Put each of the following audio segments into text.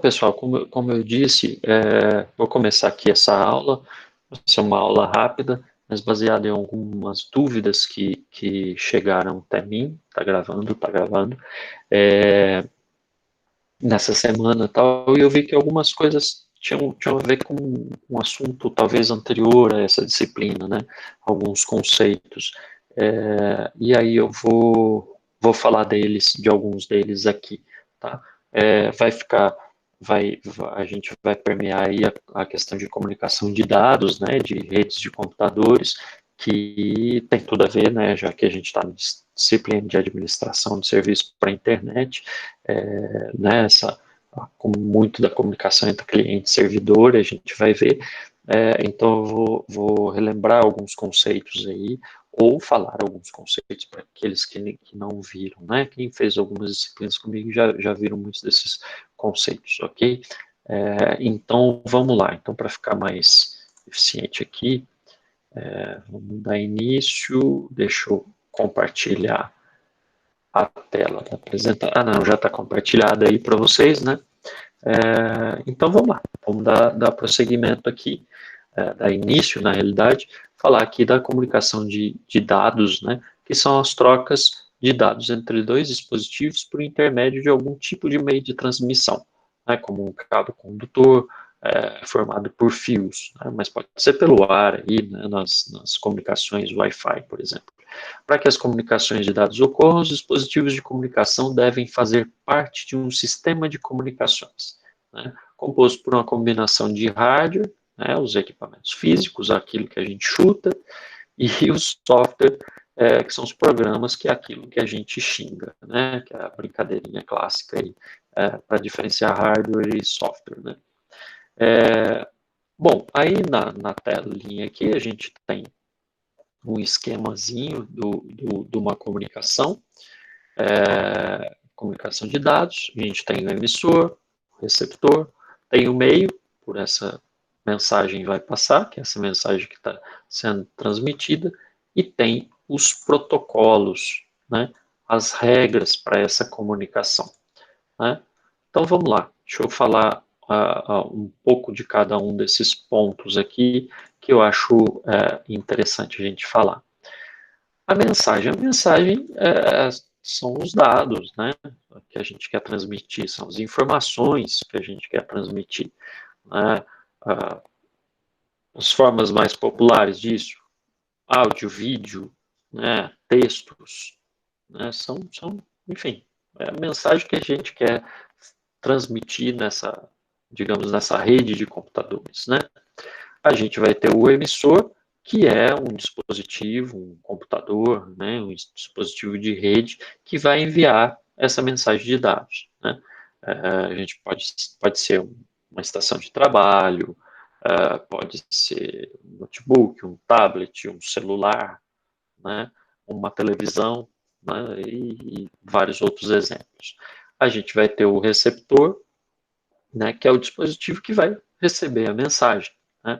pessoal, como eu disse, vou começar aqui essa aula. Vai ser uma aula rápida, mas baseada em algumas dúvidas que chegaram até mim. Tá gravando, tá gravando. Nessa semana e tal, e eu vi que algumas coisas tinham a ver com um assunto talvez anterior a essa disciplina, né? Alguns conceitos. E aí eu vou falar deles, de alguns deles aqui, tá? Vai ficar, a gente vai permear aí a questão de comunicação de dados, né? De redes de computadores, que tem tudo a ver, né? Já que a gente está na disciplina de administração de serviço para a internet, né, com muito da comunicação entre cliente e servidor, a gente vai ver. Então, eu vou relembrar alguns conceitos aí, ou falar alguns conceitos para aqueles que não viram, né? Quem fez algumas disciplinas comigo já viram muitos desses conceitos, ok? Então, vamos lá. Então, para ficar mais eficiente aqui, vamos dar início, deixa eu compartilhar a tela da apresentação. Ah, não, já está compartilhada aí para vocês, né? Então vamos lá, vamos dar prosseguimento aqui, dar início, na realidade, falar aqui da comunicação de dados, né? Que são as trocas de dados entre dois dispositivos por intermédio de algum tipo de meio de transmissão, né? Como um cabo condutor, formado por fios, né? Mas pode ser pelo ar aí, né? Nas comunicações Wi-Fi, por exemplo. Para que as comunicações de dados ocorram, os dispositivos de comunicação devem fazer parte de um sistema de comunicações, né, composto por uma combinação de hardware, né, os equipamentos físicos, aquilo que a gente chuta, e os software, que são os programas, que é aquilo que a gente xinga, né, que é a brincadeirinha clássica aí, para diferenciar hardware e software. Né. Bom, aí na telinha aqui a gente tem um esquemazinho de uma comunicação, comunicação de dados. A gente tem o emissor, o receptor, tem o meio, por essa mensagem vai passar, que é essa mensagem que está sendo transmitida, e tem os protocolos, né, as regras para essa comunicação. Né? Então vamos lá, deixa eu falar um pouco de cada um desses pontos aqui que eu acho interessante a gente falar. A mensagem são os dados, né, que a gente quer transmitir, são as informações que a gente quer transmitir. Né? As formas mais populares disso, áudio, vídeo, né, textos, né, enfim, é a mensagem que a gente quer transmitir digamos, nessa rede de computadores, né? A gente vai ter o emissor, que é um dispositivo, um computador, né, um dispositivo de rede que vai enviar essa mensagem de dados. Né? A gente pode ser uma estação de trabalho, pode ser um notebook, um tablet, um celular, né, uma televisão, né, e vários outros exemplos. A gente vai ter o receptor, né, que é o dispositivo que vai receber a mensagem, né,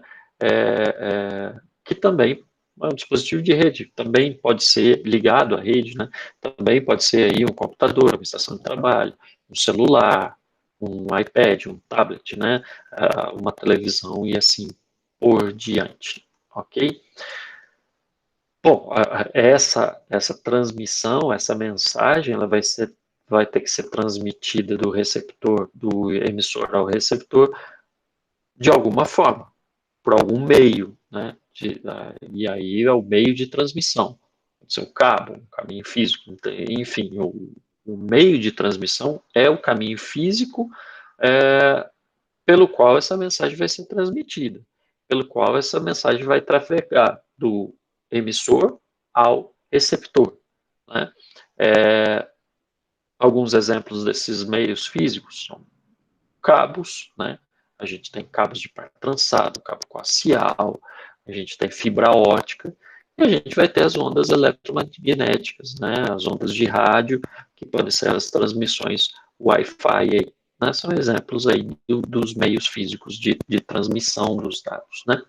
que também é um dispositivo de rede, também pode ser ligado à rede, né, também pode ser aí um computador, uma estação de trabalho, um celular, um iPad, um tablet, né, uma televisão e assim por diante, ok? Bom, essa transmissão, essa mensagem, ela vai ter que ser transmitida do receptor, do emissor ao receptor, de alguma forma, por algum meio, né? E aí é o meio de transmissão. Pode ser um cabo, um caminho físico, enfim, o meio de transmissão é o caminho físico pelo qual essa mensagem vai ser transmitida, pelo qual essa mensagem vai trafegar do emissor ao receptor. Né? Alguns exemplos desses meios físicos são cabos, né? A gente tem cabos de par trançado, cabo coaxial, a gente tem fibra ótica, e a gente vai ter as ondas eletromagnéticas, né? As ondas de rádio, que podem ser as transmissões Wi-Fi, né? São exemplos aí dos meios físicos de transmissão dos dados, né?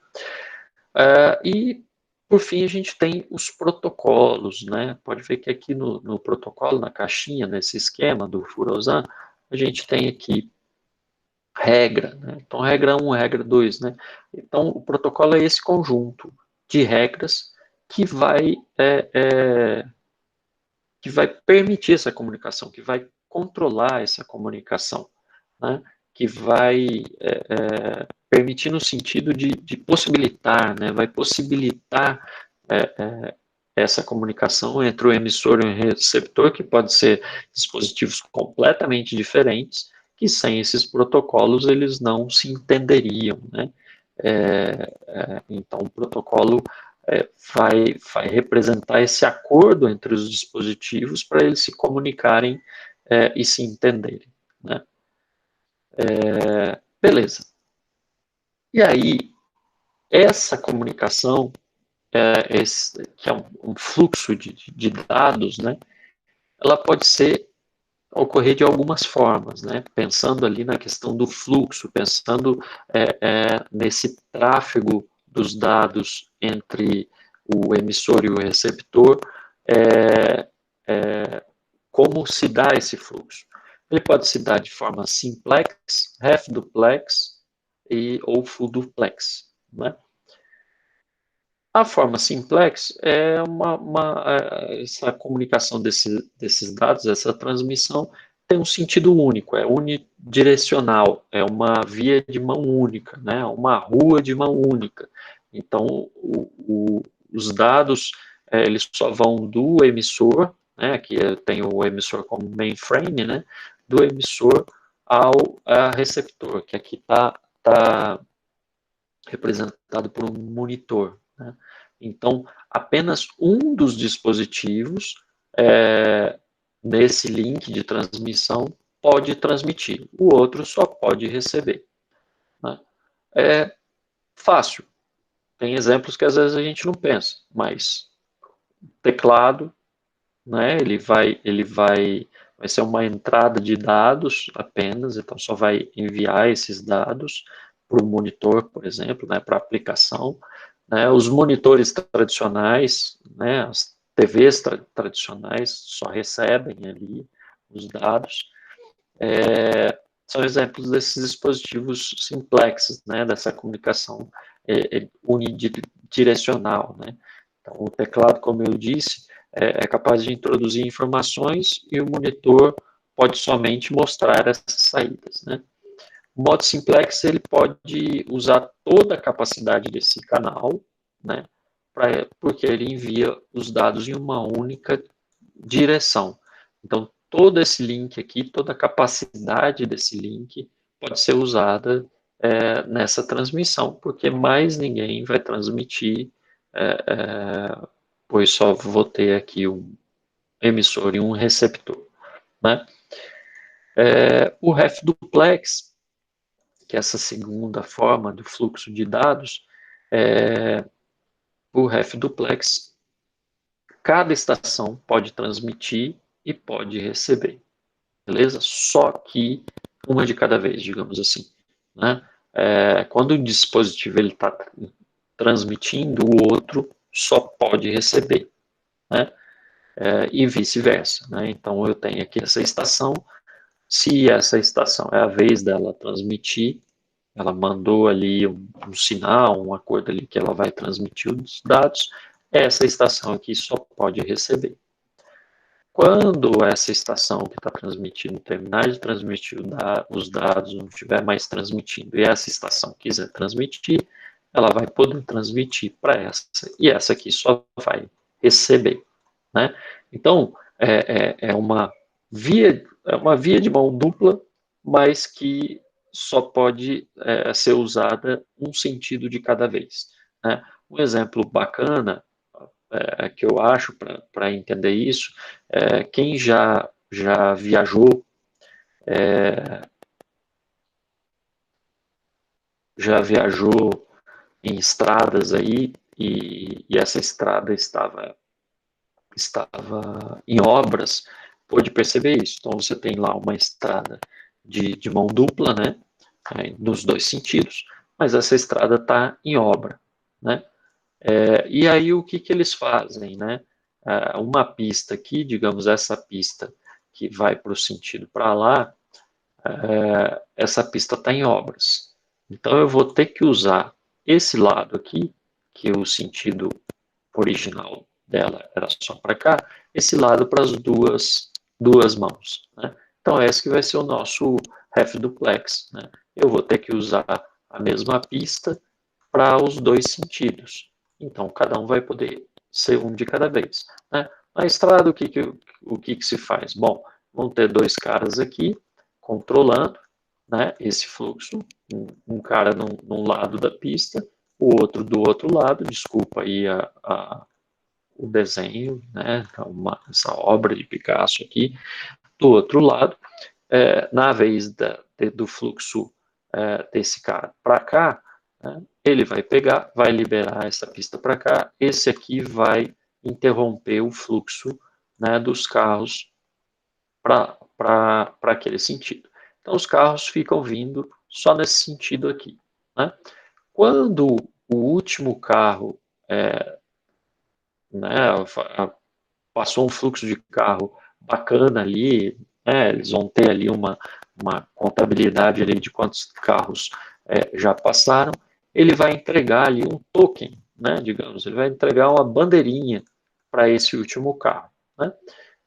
E, por fim, a gente tem os protocolos, né? Pode ver que aqui no protocolo, na caixinha, nesse esquema do Furosan, a gente tem aqui regra, né? Então, regra 1, regra 2, né? Então, o protocolo é esse conjunto de regras que vai permitir essa comunicação, que vai controlar essa comunicação, né? Que vai permitir no sentido de possibilitar, né? Vai possibilitar essa comunicação entre o emissor e o receptor, que pode ser dispositivos completamente diferentes, que sem esses protocolos eles não se entenderiam, né? Então, o protocolo vai representar esse acordo entre os dispositivos para eles se comunicarem e se entenderem, né? Beleza. E aí, essa comunicação, que é um fluxo de dados, né? Ela pode ocorrer de algumas formas, né? Pensando ali na questão do fluxo, pensando nesse tráfego dos dados entre o emissor e o receptor, como se dá esse fluxo? Ele pode se dar de forma simplex, half duplex ou full duplex, né? A forma simplex é essa comunicação desses dados, essa transmissão, tem um sentido único, é unidirecional, é uma via de mão única, né? Uma rua de mão única. Então, os dados, eles só vão do emissor, né? Aqui eu tenho o emissor como mainframe, né? Do emissor ao receptor, que aqui tá representado por um monitor, né? Então, apenas um dos dispositivos nesse link de transmissão pode transmitir, o outro só pode receber, né? É fácil. Tem exemplos que às vezes a gente não pensa, mas teclado, né? Vai ser uma entrada de dados apenas, então só vai enviar esses dados para o monitor, por exemplo, né? Para a aplicação. Né, os monitores tradicionais, né, as TVs tradicionais só recebem ali os dados. São exemplos desses dispositivos simplexes, né, dessa comunicação unidirecional. Né. Então, o teclado, como eu disse, é capaz de introduzir informações e o monitor pode somente mostrar essas saídas. Né. O modo simplex ele pode usar toda a capacidade desse canal, né, porque ele envia os dados em uma única direção. Então, todo esse link aqui, toda a capacidade desse link pode ser usada nessa transmissão, porque mais ninguém vai transmitir, pois só vou ter aqui um emissor e um receptor. Né? O ref duplex, que é essa segunda forma do fluxo de dados, o ref duplex, cada estação pode transmitir e pode receber, beleza? Só que uma de cada vez, digamos assim, né? Quando o dispositivo está transmitindo, o outro só pode receber, né? E vice-versa, né? Então eu tenho aqui essa estação, se essa estação é a vez dela transmitir, ela mandou ali um sinal, um acordo ali que ela vai transmitir os dados, essa estação aqui só pode receber. Quando essa estação que está transmitindo terminar de transmitir os dados, não estiver mais transmitindo, e essa estação quiser transmitir, ela vai poder transmitir para essa, e essa aqui só vai receber. Né? Então, é uma via de mão dupla, mas que só pode ser usada um sentido de cada vez. Né? Um exemplo bacana que eu acho para entender isso, quem já viajou, já viajou em estradas aí e essa estrada estava em obras, pôde perceber isso. Então você tem lá uma estrada de mão dupla, né, nos dois sentidos, mas essa estrada está em obra, né? E aí o que eles fazem, né? Uma pista aqui, digamos essa pista que vai para o sentido para lá, essa pista está em obras. Então eu vou ter que usar esse lado aqui, que o sentido original dela era só para cá, esse lado para as duas mãos. Né? Então esse que vai ser o nosso half duplex. Né? Eu vou ter que usar a mesma pista para os dois sentidos. Então cada um vai poder ser um de cada vez. Né? Na estrada o que se faz? Bom, vão ter dois caras aqui controlando, né, esse fluxo, um cara num lado da pista, o outro do outro lado, desculpa aí o desenho, né, essa obra de Picasso aqui, do outro lado, na vez do fluxo desse cara para cá, né, ele vai pegar, vai liberar essa pista para cá, esse aqui vai interromper o fluxo, né, dos carros para aquele sentido. Então, os carros ficam vindo só nesse sentido aqui. Né? Quando o último carro né, passou um fluxo de carro bacana ali, né, eles vão ter ali uma contabilidade ali de quantos carros já passaram, ele vai entregar ali um token, né, digamos, ele vai entregar uma bandeirinha para esse último carro. Né?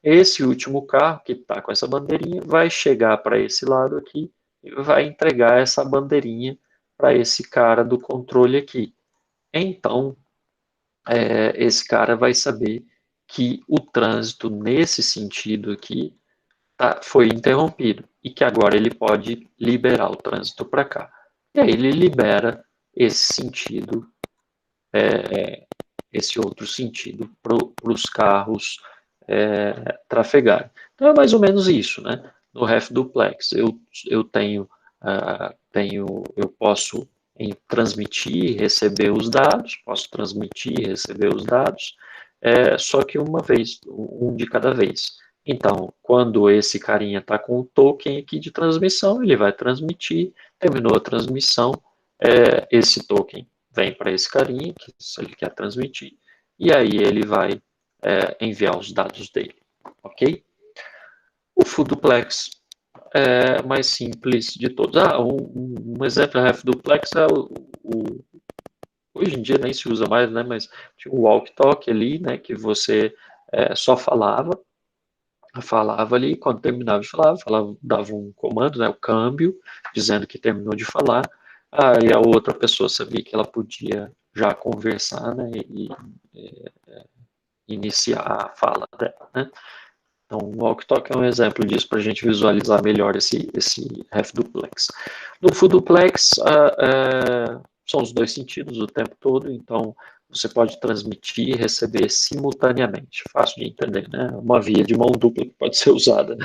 Esse último carro que está com essa bandeirinha vai chegar para esse lado aqui e vai entregar essa bandeirinha para esse cara do controle aqui. Então, esse cara vai saber que o trânsito nesse sentido aqui foi interrompido e que agora ele pode liberar o trânsito para cá. E aí ele libera esse sentido, esse outro sentido para os carros trafegarem. Então é mais ou menos isso, né? No half duplex eu eu posso transmitir, receber os dados, posso transmitir, receber os dados, só que uma vez, um de cada vez. Então, quando esse carinha está com o token aqui de transmissão, ele vai transmitir, terminou a transmissão, esse token vem para esse carinha, que ele quer transmitir, e aí ele vai enviar os dados dele, ok? O full duplex é mais simples de todos. Um exemplo de half duplex é hoje em dia nem se usa mais, né? Mas tinha o walk-talk ali, né? Que você só falava ali, quando terminava de falar, dava um comando, né? O câmbio, dizendo que terminou de falar. Aí a outra pessoa sabia que ela podia já conversar, né? E iniciar a fala dela, né? Então, o walk-talk é um exemplo disso para a gente visualizar melhor esse half duplex. No full duplex, são os dois sentidos o tempo todo, então você pode transmitir e receber simultaneamente. Fácil de entender, né? Uma via de mão dupla que pode ser usada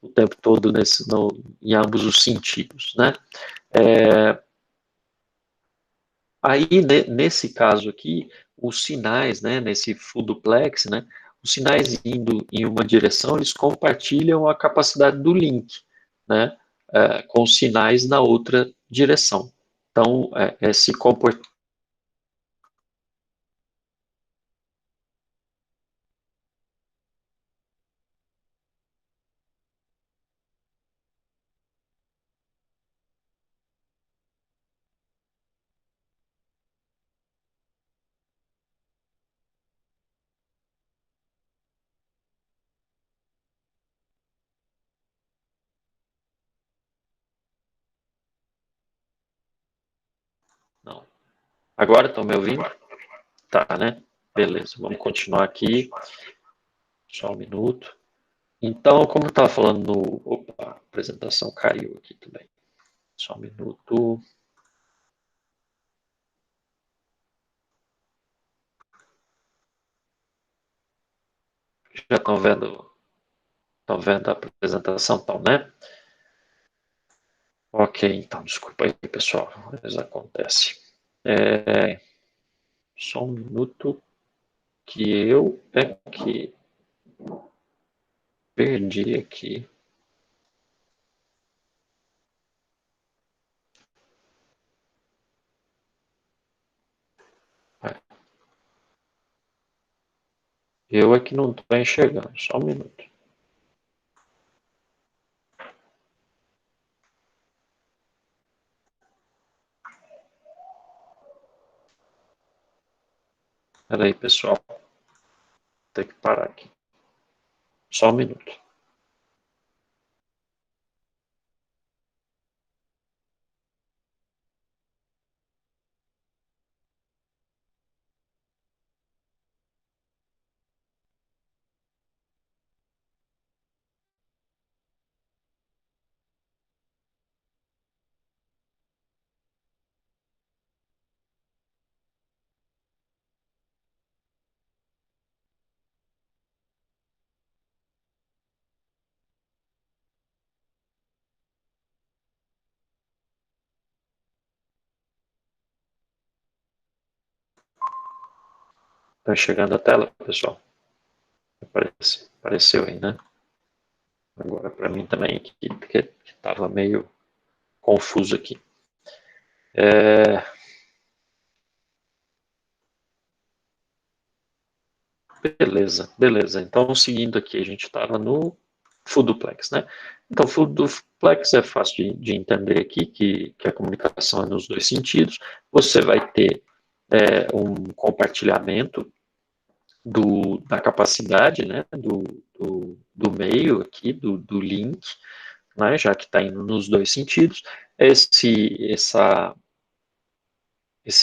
o tempo todo em ambos os sentidos, né? Aí, nesse caso aqui, os sinais, né, nesse full duplex, né, os sinais indo em uma direção, eles compartilham a capacidade do link, né, com os sinais na outra direção. Então, esse comportamento. Não. Agora estão me ouvindo? Tá, né? Beleza, vamos continuar aqui. Só um minuto. Então, como eu estava falando no. Opa, a apresentação caiu aqui também. Só um minuto. Já estão vendo a apresentação, então, né? Ok, então, desculpa aí, pessoal, às vezes acontece. Só um minuto que eu que perdi aqui. Eu é que não estou enxergando, só um minuto. Espera aí, pessoal. Vou ter que parar aqui. Só um minuto. Está chegando a tela, pessoal? Apareceu aí, né? Agora, para mim também, que estava meio confuso aqui. Beleza. Então, seguindo aqui, a gente estava no full duplex, né? Então, full duplex é fácil de entender aqui, que a comunicação é nos dois sentidos. Você vai ter um compartilhamento da capacidade, né, do meio aqui, do link, né, já que está indo nos dois sentidos. Esse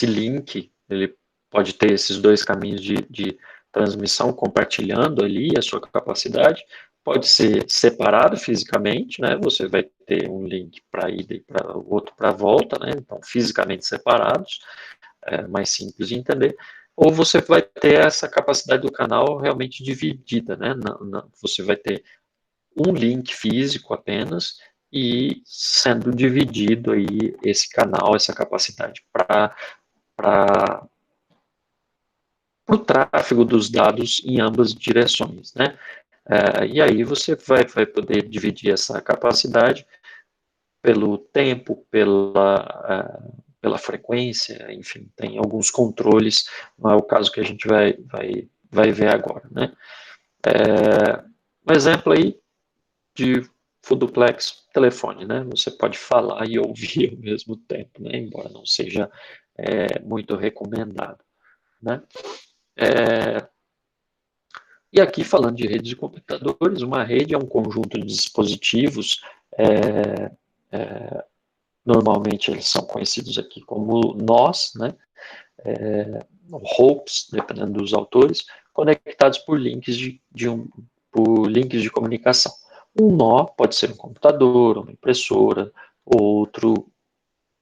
link, ele pode ter esses dois caminhos de transmissão compartilhando ali a sua capacidade, pode ser separado fisicamente, né, você vai ter um link para ida e para o outro para volta, né, então fisicamente separados, mais simples de entender, ou você vai ter essa capacidade do canal realmente dividida, né, você vai ter um link físico apenas e sendo dividido aí esse canal, essa capacidade para o tráfego dos dados em ambas direções, né? E aí você vai poder dividir essa capacidade pelo tempo, pela frequência, enfim, tem alguns controles, não é o caso que a gente vai ver agora, né? Um exemplo aí de full duplex telefone, né? Você pode falar e ouvir ao mesmo tempo, né? Embora não seja muito recomendado, né? E aqui falando de redes de computadores, uma rede é um conjunto de dispositivos, normalmente eles são conhecidos aqui como nós, né? Hops, dependendo dos autores, conectados por links por links de comunicação. Um nó pode ser um computador, uma impressora, outro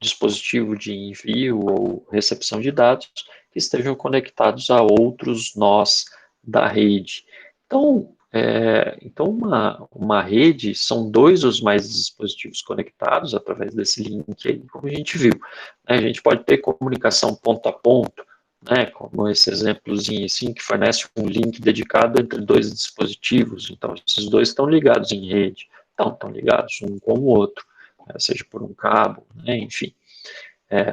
dispositivo de envio ou recepção de dados que estejam conectados a outros nós da rede. Então uma rede são dois ou mais dispositivos conectados através desse link aí, como a gente viu. A gente pode ter comunicação ponto a ponto, né, como esse exemplozinho assim, que fornece um link dedicado entre dois dispositivos. Então, esses dois estão ligados em rede, estão ligados um com o outro, seja por um cabo, né, enfim.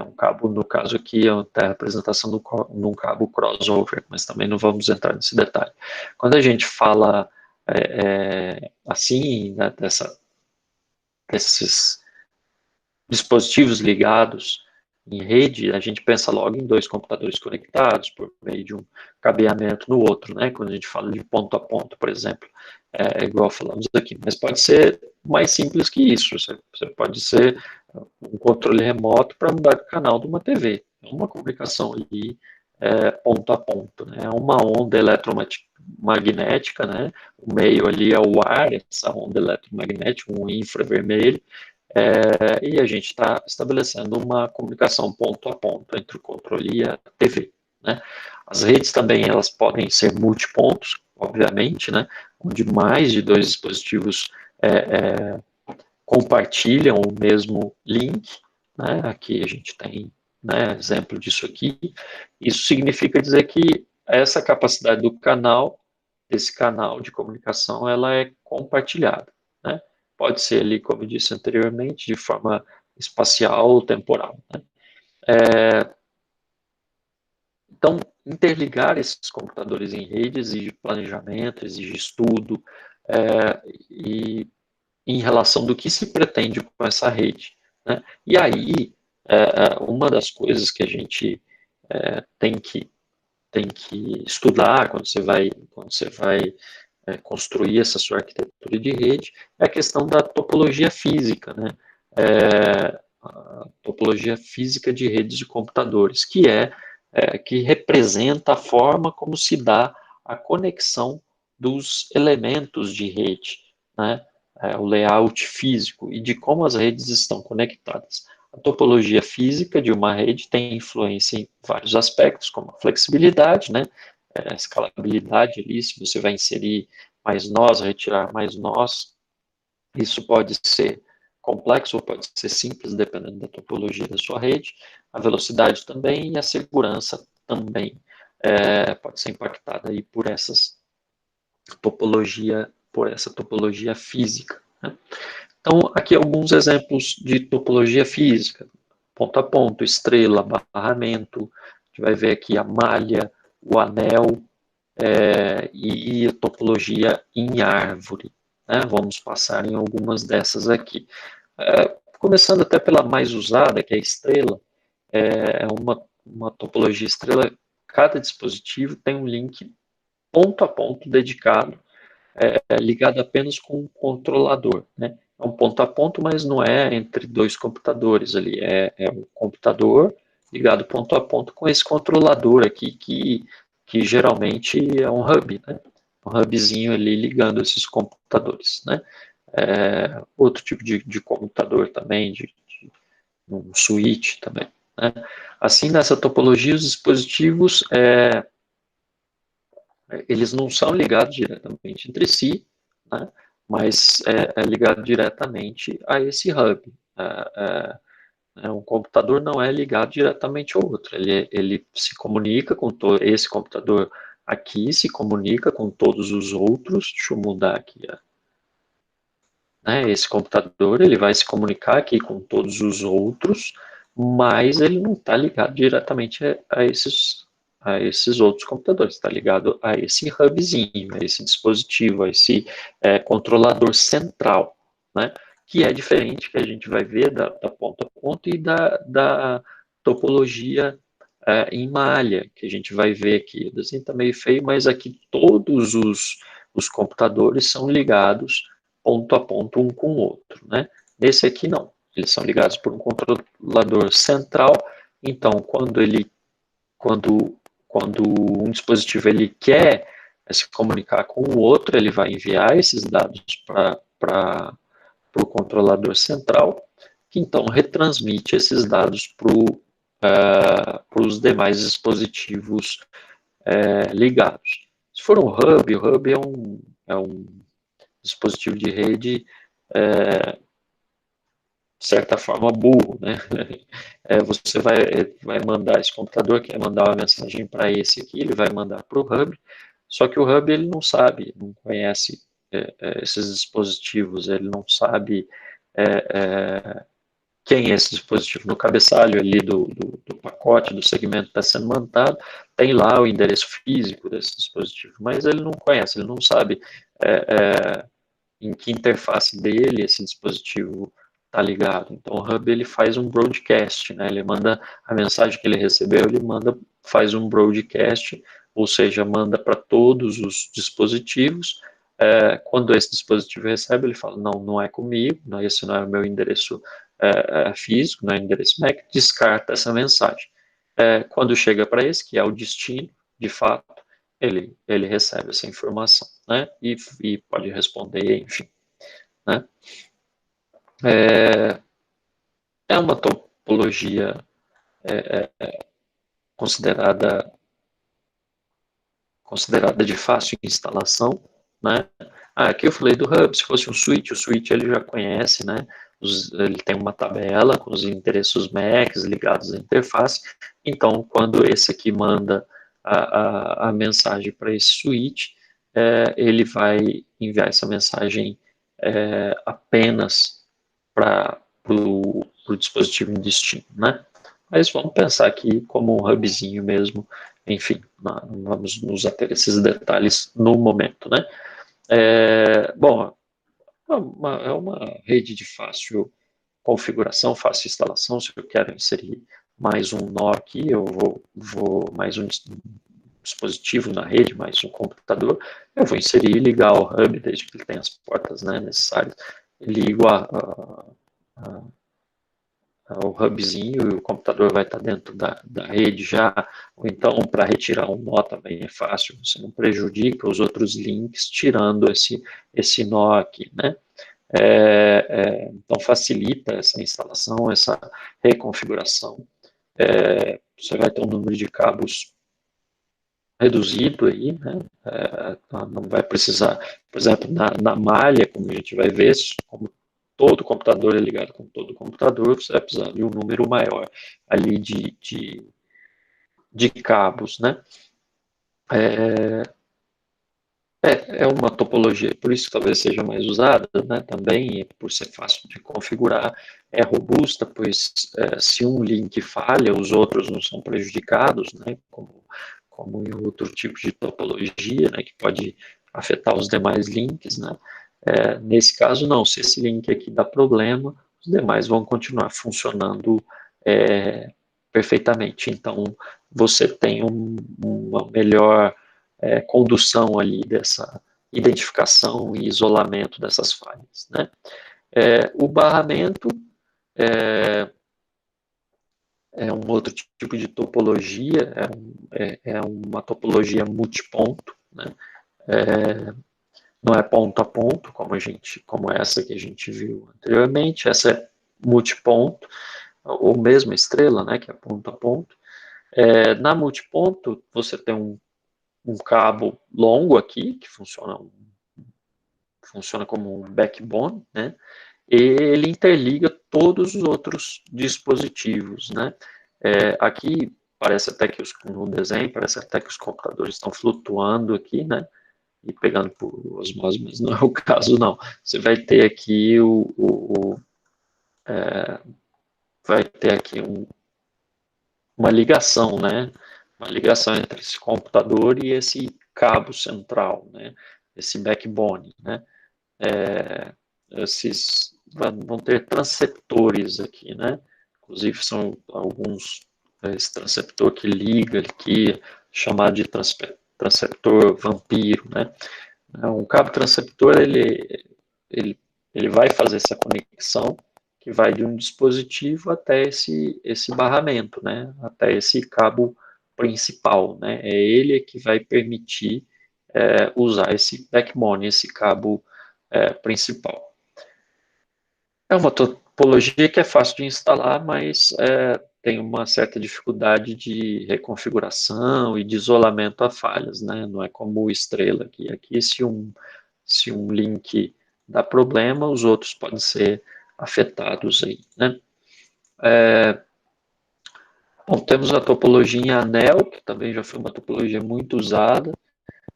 Um cabo, no caso aqui, é a representação de um cabo crossover, mas também não vamos entrar nesse detalhe. Quando a gente fala assim, né, desses dispositivos ligados em rede, a gente pensa logo em dois computadores conectados por meio de um cabeamento no outro, né? Quando a gente fala de ponto a ponto, por exemplo, igual falamos aqui, mas pode ser mais simples que isso. Você pode ser um controle remoto para mudar de canal de uma TV. É uma comunicação ali ponto a ponto, né? É uma onda eletromagnética, né? O meio ali é o ar, essa onda eletromagnética, um infravermelho, e a gente está estabelecendo uma comunicação ponto a ponto entre o controle e a TV, né? As redes também elas podem ser multipontos, obviamente, né? Onde mais de dois dispositivos compartilham o mesmo link, né? Aqui a gente tem, né, exemplo disso aqui. Isso significa dizer que essa capacidade do canal, desse canal de comunicação, ela é compartilhada, né? Pode ser ali, como eu disse anteriormente, de forma espacial ou temporal, né? Então, interligar esses computadores em rede exige planejamento, exige estudo, e em relação do que se pretende com essa rede, né? E aí, uma das coisas que a gente tem que estudar quando você vai construir essa sua arquitetura de rede, é a questão da topologia física, né? A topologia física de redes de computadores, que representa a forma como se dá a conexão dos elementos de rede, né? O layout físico e de como as redes estão conectadas. A topologia física de uma rede tem influência em vários aspectos, como a flexibilidade, né? A escalabilidade ali, se você vai inserir mais nós, retirar mais nós, isso pode ser complexo ou pode ser simples, dependendo da topologia da sua rede. A velocidade também e a segurança também pode ser impactada aí por essa topologia física, né? Então, aqui alguns exemplos de topologia física: ponto a ponto, estrela, barramento. A gente vai ver aqui a malha, o anel, e a topologia em árvore, né? Vamos passar em algumas dessas aqui. Começando até pela mais usada, que é a estrela, é uma topologia estrela. Cada dispositivo tem um link ponto a ponto dedicado, ligado apenas com um controlador, né? É um ponto a ponto, mas não é entre dois computadores ali, é um computador ligado ponto a ponto com esse controlador aqui, que geralmente é um hub, né? Um hubzinho ali ligando esses computadores, né? Outro tipo de computador também, um switch também, né? Assim, nessa topologia, os dispositivos, eles não são ligados diretamente entre si, né? Mas é ligado diretamente a esse hub. Um computador não é ligado diretamente ao outro, ele se comunica com esse computador aqui, se comunica com todos os outros. Deixa eu mudar aqui, né? Esse computador ele vai se comunicar aqui com todos os outros, mas ele não está ligado diretamente a esses outros computadores, está ligado a esse hubzinho, a esse dispositivo, a esse controlador central, né? Que é diferente, que a gente vai ver da ponta a ponta e da topologia em malha, que a gente vai ver aqui. O desenho está meio feio, mas aqui todos os computadores são ligados ponto a ponto um com o outro, né? Nesse aqui não, eles são ligados por um controlador central. Então, quando um dispositivo ele quer se comunicar com o outro, ele vai enviar esses dados para o controlador central, que então retransmite esses dados para os demais dispositivos ligados. Se for um hub, o hub é um dispositivo de rede, de certa forma, burro, né? Você vai mandar esse computador, quer mandar uma mensagem para esse aqui, ele vai mandar para o hub, só que o hub ele não sabe, não conhece esses dispositivos, ele não sabe quem é esse dispositivo. No cabeçalho ali do pacote, do segmento que está sendo mandado, tem lá o endereço físico desse dispositivo, mas ele não conhece, ele não sabe em que interface dele esse dispositivo está ligado. Então o hub ele faz um broadcast, né? Ele manda a mensagem que ele recebeu, faz um broadcast, ou seja, manda para todos os dispositivos. Quando esse dispositivo recebe, ele fala, não é comigo, esse não é o meu endereço físico, não é o endereço MAC, descarta essa mensagem. Quando chega para esse, que é o destino, de fato, ele recebe essa informação, né? E pode responder, enfim, né? É uma topologia considerada de fácil instalação, né? Aqui eu falei do hub. Se fosse um switch, o switch ele já conhece, né? Ele tem uma tabela com os endereços MACs ligados à interface. Então, quando esse aqui manda a mensagem para esse switch, ele vai enviar essa mensagem apenas para o dispositivo em destino, né? Mas vamos pensar aqui como um hubzinho mesmo. Enfim, não vamos nos ater a esses detalhes no momento, né? Bom, é uma rede de fácil configuração, fácil instalação. Se eu quero inserir mais um nó aqui, eu vou mais um dispositivo na rede, mais um computador, eu vou inserir e ligar o hub, desde que ele tenha as portas, né, necessárias, ligo o hubzinho e o computador vai estar dentro da rede já, ou então para retirar um nó também é fácil, você não prejudica os outros links tirando esse nó aqui, né? Então facilita essa instalação, essa reconfiguração. Você vai ter um número de cabos reduzido aí, né? Não vai precisar, por exemplo, na malha, como a gente vai ver, como todo computador é ligado com todo computador, você vai precisar de um número maior ali de cabos, né? É uma topologia, por isso que talvez seja mais usada, né, também, por ser fácil de configurar, é robusta, pois se um link falha, os outros não são prejudicados, né, como em outro tipo de topologia, né, que pode afetar os demais links, né. Nesse caso, não, se esse link aqui dá problema, os demais vão continuar funcionando perfeitamente. Então, você tem uma melhor condução ali dessa identificação e isolamento dessas falhas, né? O barramento é um outro tipo de topologia, é uma topologia multiponto, né? Não é ponto a ponto, como essa que a gente viu anteriormente, essa é multiponto, ou mesmo estrela, né, que é ponto a ponto. Na multiponto, você tem um cabo longo aqui, que funciona como um backbone, né? E ele interliga todos os outros dispositivos, né? Aqui parece até que no desenho parece até que os computadores estão flutuando aqui, né? E pegando por osmose, mas não é o caso, não. Você vai ter aqui vai ter aqui uma ligação, né? Uma ligação entre esse computador e esse cabo central, né? Esse backbone, né? Esses vão ter transceptores aqui, né? Inclusive são alguns, esse transceptor que liga aqui, chamado de transceptor vampiro, né? Um cabo transceptor, ele vai fazer essa conexão que vai de um dispositivo até esse barramento, né? Até esse cabo principal, né? É ele que vai permitir usar esse backbone, esse cabo principal. É uma topologia que é fácil de instalar, mas tem uma certa dificuldade de reconfiguração e de isolamento a falhas, né? Não é como o Estrela aqui. Aqui, se um link dá problema, os outros podem ser afetados aí, né? Bom, temos a topologia em anel, que também já foi uma topologia muito usada.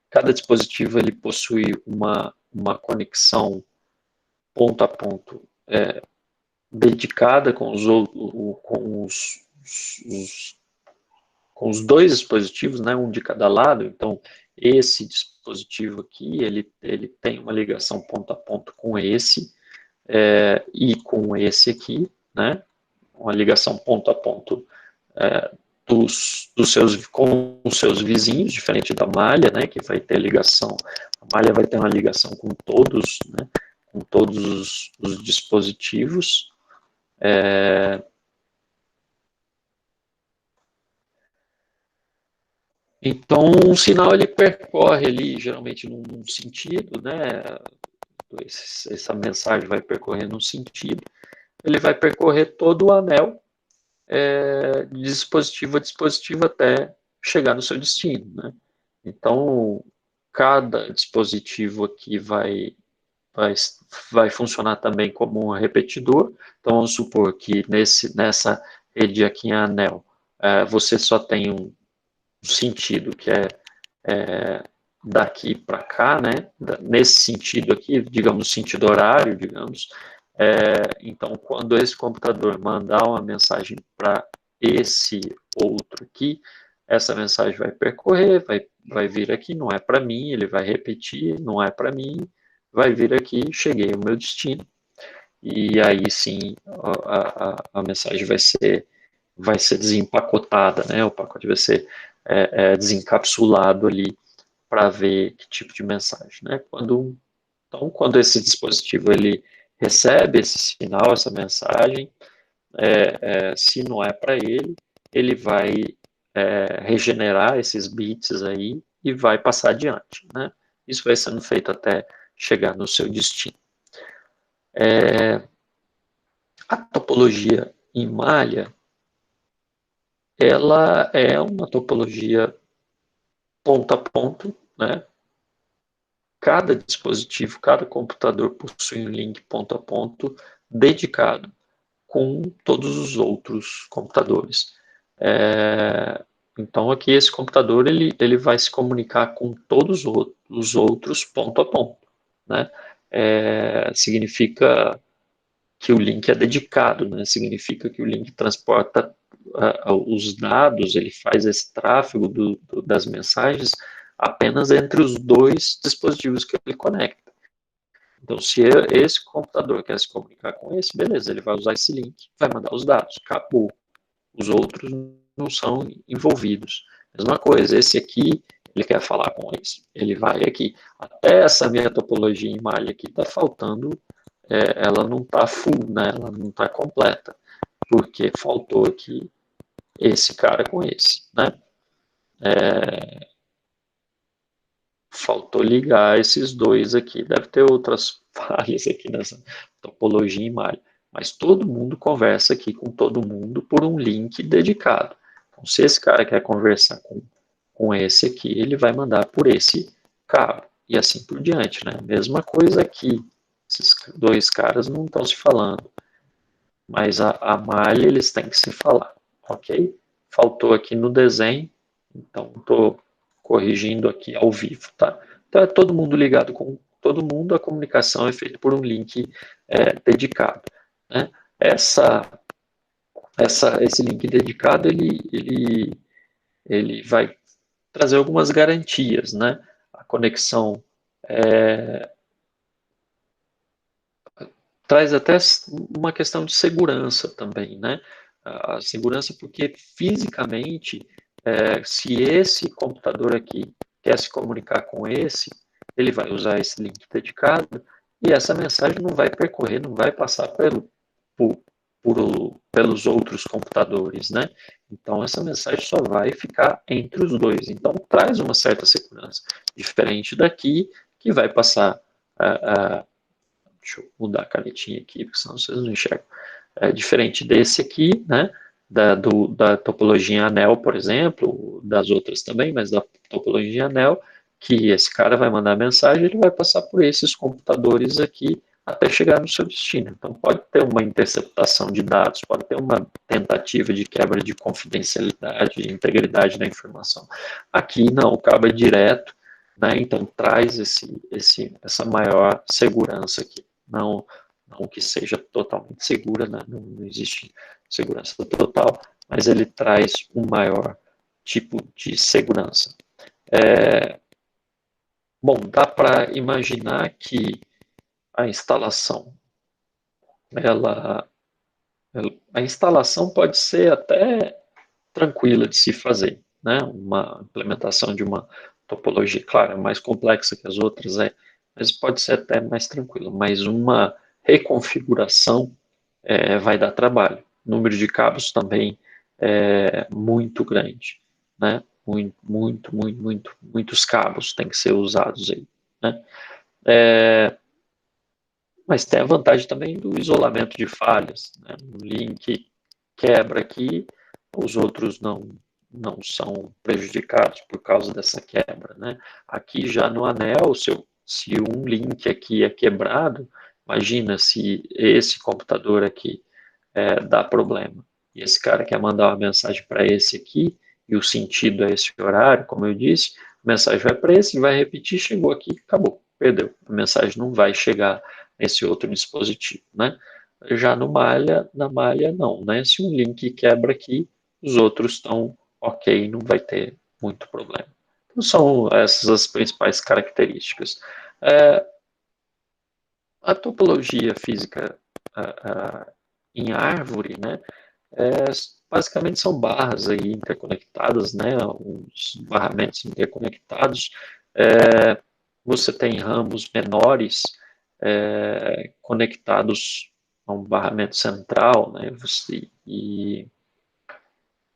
Cada dispositivo ele possui uma conexão ponto a ponto dedicada com os dois dispositivos, né, um de cada lado. Então, esse dispositivo aqui, ele tem uma ligação ponto a ponto com esse e com esse aqui, né, uma ligação ponto a ponto com os seus vizinhos, diferente da malha, né, que vai ter ligação, a malha vai ter uma ligação com todos, né, com todos os dispositivos. Então, um sinal ele percorre ali, geralmente num sentido, né? Essa mensagem vai percorrer num sentido, ele vai percorrer todo o anel de dispositivo a dispositivo até chegar no seu destino, né? Então, cada dispositivo aqui vai funcionar também como um repetidor. Então, vamos supor que nessa rede aqui em anel, você só tem um sentido que daqui para cá, né? Nesse sentido aqui, digamos, sentido horário, digamos. Então, quando esse computador mandar uma mensagem para esse outro aqui, essa mensagem vai percorrer, vai vir aqui, não é para mim, ele vai repetir, não é para mim, vai vir aqui, cheguei ao meu destino. E aí sim a mensagem vai ser desempacotada, né? O pacote vai ser desencapsulado ali para ver que tipo de mensagem, né? Então, quando esse dispositivo ele recebe esse sinal, essa mensagem, se não é para ele, ele vai regenerar esses bits aí e vai passar adiante, né? Isso vai sendo feito até chegar no seu destino. A topologia em malha, ela é uma topologia ponto a ponto, né? Cada dispositivo, cada computador possui um link ponto a ponto dedicado com todos os outros computadores. Então, aqui esse computador ele vai se comunicar com todos os outros ponto a ponto, né? Significa que o link é dedicado, né? Significa que o link transporta os dados, ele faz esse tráfego das mensagens apenas entre os dois dispositivos que ele conecta. Então, se esse computador quer se comunicar com esse, beleza, ele vai usar esse link, vai mandar os dados, acabou. Os outros não são envolvidos. Mesma coisa, esse aqui, ele quer falar com esse, ele vai aqui. Até essa minha topologia em malha aqui está faltando, ela não está full, né? Ela não está completa, porque faltou aqui esse cara com esse, né? Faltou ligar esses dois aqui. Deve ter outras falhas aqui nessa topologia em malha. Mas todo mundo conversa aqui com todo mundo por um link dedicado. Então, se esse cara quer conversar com esse aqui, ele vai mandar por esse cabo. E assim por diante, né? Mesma coisa aqui. Esses dois caras não estão se falando. Mas a malha, eles têm que se falar. Ok? Faltou aqui no desenho. Então, estou corrigindo aqui ao vivo, tá? Então, é todo mundo ligado com todo mundo, a comunicação é feita por um link dedicado, né? Esse link dedicado, ele vai trazer algumas garantias, né? A conexão traz até uma questão de segurança também, né? A segurança porque fisicamente, se esse computador aqui quer se comunicar com esse, ele vai usar esse link dedicado e essa mensagem não vai percorrer, não vai passar pelos outros computadores, né? Então essa mensagem só vai ficar entre os dois. Então traz uma certa segurança, diferente daqui que vai passar deixa eu mudar a canetinha aqui, porque senão vocês não enxergam. Diferente desse aqui, né? Da topologia anel, por exemplo, das outras também, mas da topologia anel, que esse cara vai mandar mensagem, ele vai passar por esses computadores aqui até chegar no seu destino. Então, pode ter uma interceptação de dados, pode ter uma tentativa de quebra de confidencialidade, de integridade da informação. Aqui, não, o cabo é direto, né? Então, traz essa maior segurança aqui. Não que seja totalmente segura, né? Não existe segurança total, mas ele traz um maior tipo de segurança. Bom, dá para imaginar que a instalação, ela, a instalação pode ser até tranquila de se fazer, né? Uma implementação de uma topologia, claro, é mais complexa que as outras, mas pode ser até mais tranquila. Mas uma reconfiguração vai dar trabalho. O número de cabos também é muito grande, né? Muitos cabos têm que ser usados aí, né? Mas tem a vantagem também do isolamento de falhas, né? O link quebra aqui, os outros não são prejudicados por causa dessa quebra, né? Aqui já no anel, se um link aqui é quebrado, imagina se esse computador aqui dá problema. E esse cara quer mandar uma mensagem para esse aqui, e o sentido é esse horário, como eu disse, a mensagem vai para esse, vai repetir, chegou aqui, acabou, perdeu. A mensagem não vai chegar nesse outro dispositivo, né? Já no malha, na malha não, né? Se um link quebra aqui, os outros estão ok, não vai ter muito problema. Então são essas as principais características. A topologia física em árvore, né, basicamente são barras aí interconectadas, né, uns barramentos interconectados. Você tem ramos menores conectados a um barramento central, né,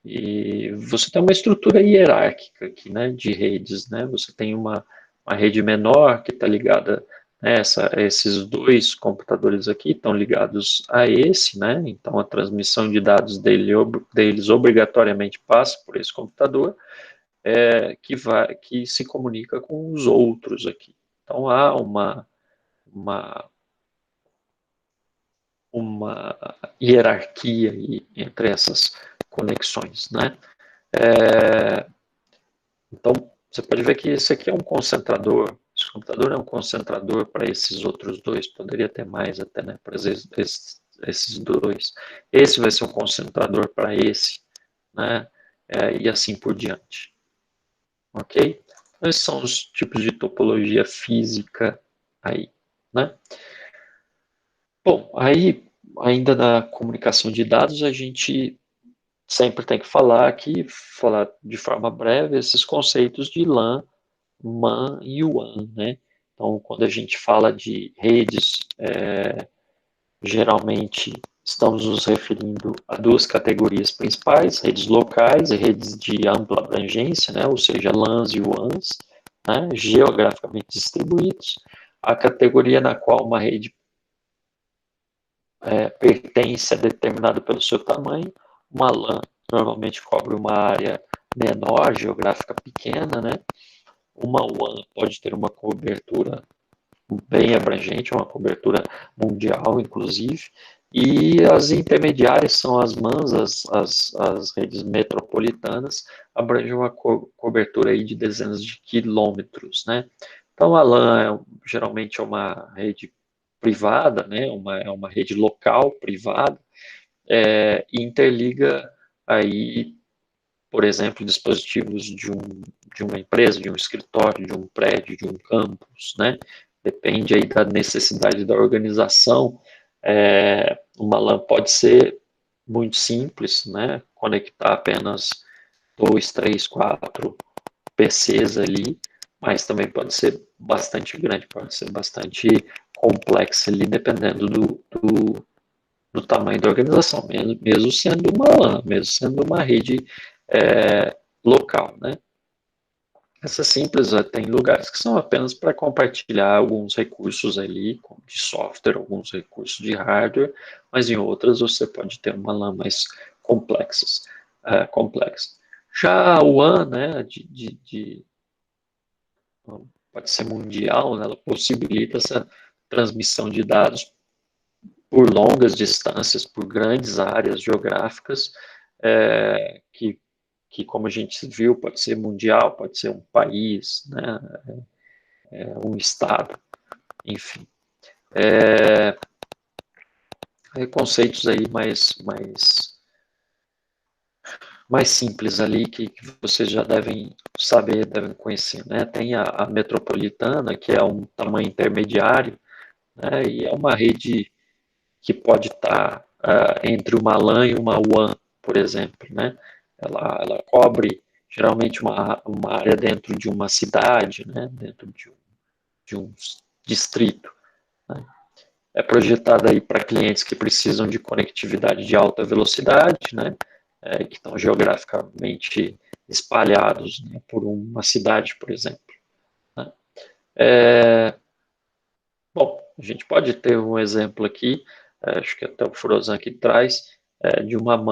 e você tem uma estrutura hierárquica aqui, né, de redes, né, você tem uma rede menor que está ligada, né, esses dois computadores aqui estão ligados a esse, né, então a transmissão de dados deles obrigatoriamente passa por esse computador, que se comunica com os outros aqui. Então há uma, uma hierarquia aí entre essas conexões, né? Então, você pode ver que esse aqui é um concentrador. Esse computador é um concentrador para esses outros dois. Poderia ter mais até, né? Para esses dois. Esse vai ser um concentrador para esse, né? E assim por diante. Ok? Esses são os tipos de topologia física aí, né? Bom, aí, ainda na comunicação de dados, a gente sempre tem que falar aqui, falar de forma breve, esses conceitos de LAN, MAN e WAN, né? Então, quando a gente fala de redes, geralmente estamos nos referindo a duas categorias principais, redes locais e redes de ampla abrangência, né? Ou seja, LANs e WANs, né? Geograficamente distribuídos. A categoria na qual uma rede pertence a determinado pelo seu tamanho. Uma LAN normalmente cobre uma área menor, geográfica pequena, né? Uma WAN pode ter uma cobertura bem abrangente, uma cobertura mundial, inclusive, e as intermediárias são as MANs, as redes metropolitanas, abrangem uma cobertura aí de dezenas de quilômetros, né? Então, a LAN geralmente é uma rede privada, né? É uma rede local privada, e interliga aí, por exemplo, dispositivos de uma empresa, de um escritório, de um prédio, de um campus, né? Depende aí da necessidade da organização. Uma LAN pode ser muito simples, né? Conectar apenas 2, 3, 4 PCs ali, mas também pode ser bastante grande, pode ser bastante complexa ali, dependendo do tamanho da organização, mesmo sendo uma LAN, mesmo sendo uma rede local, né? Essa simples tem lugares que são apenas para compartilhar alguns recursos ali, de software, alguns recursos de hardware, mas em outras você pode ter uma LAN mais complexa. Já a WAN, né, pode ser mundial, né, ela possibilita essa transmissão de dados por longas distâncias, por grandes áreas geográficas, que, como a gente viu, pode ser mundial, pode ser um país, né, um estado, enfim. Conceitos aí mais simples ali que vocês já devem saber, devem conhecer, né? Tem a metropolitana, que é um tamanho intermediário, né, e é uma rede que pode estar entre uma LAN e uma WAN, por exemplo, né? Ela cobre geralmente uma área dentro de uma cidade, né? Dentro de um distrito, né? É projetada aí para clientes que precisam de conectividade de alta velocidade, né? Que estão geograficamente espalhados, né, por uma cidade, por exemplo, né? Bom, a gente pode ter um exemplo aqui, acho que até o Frozen aqui traz, de uma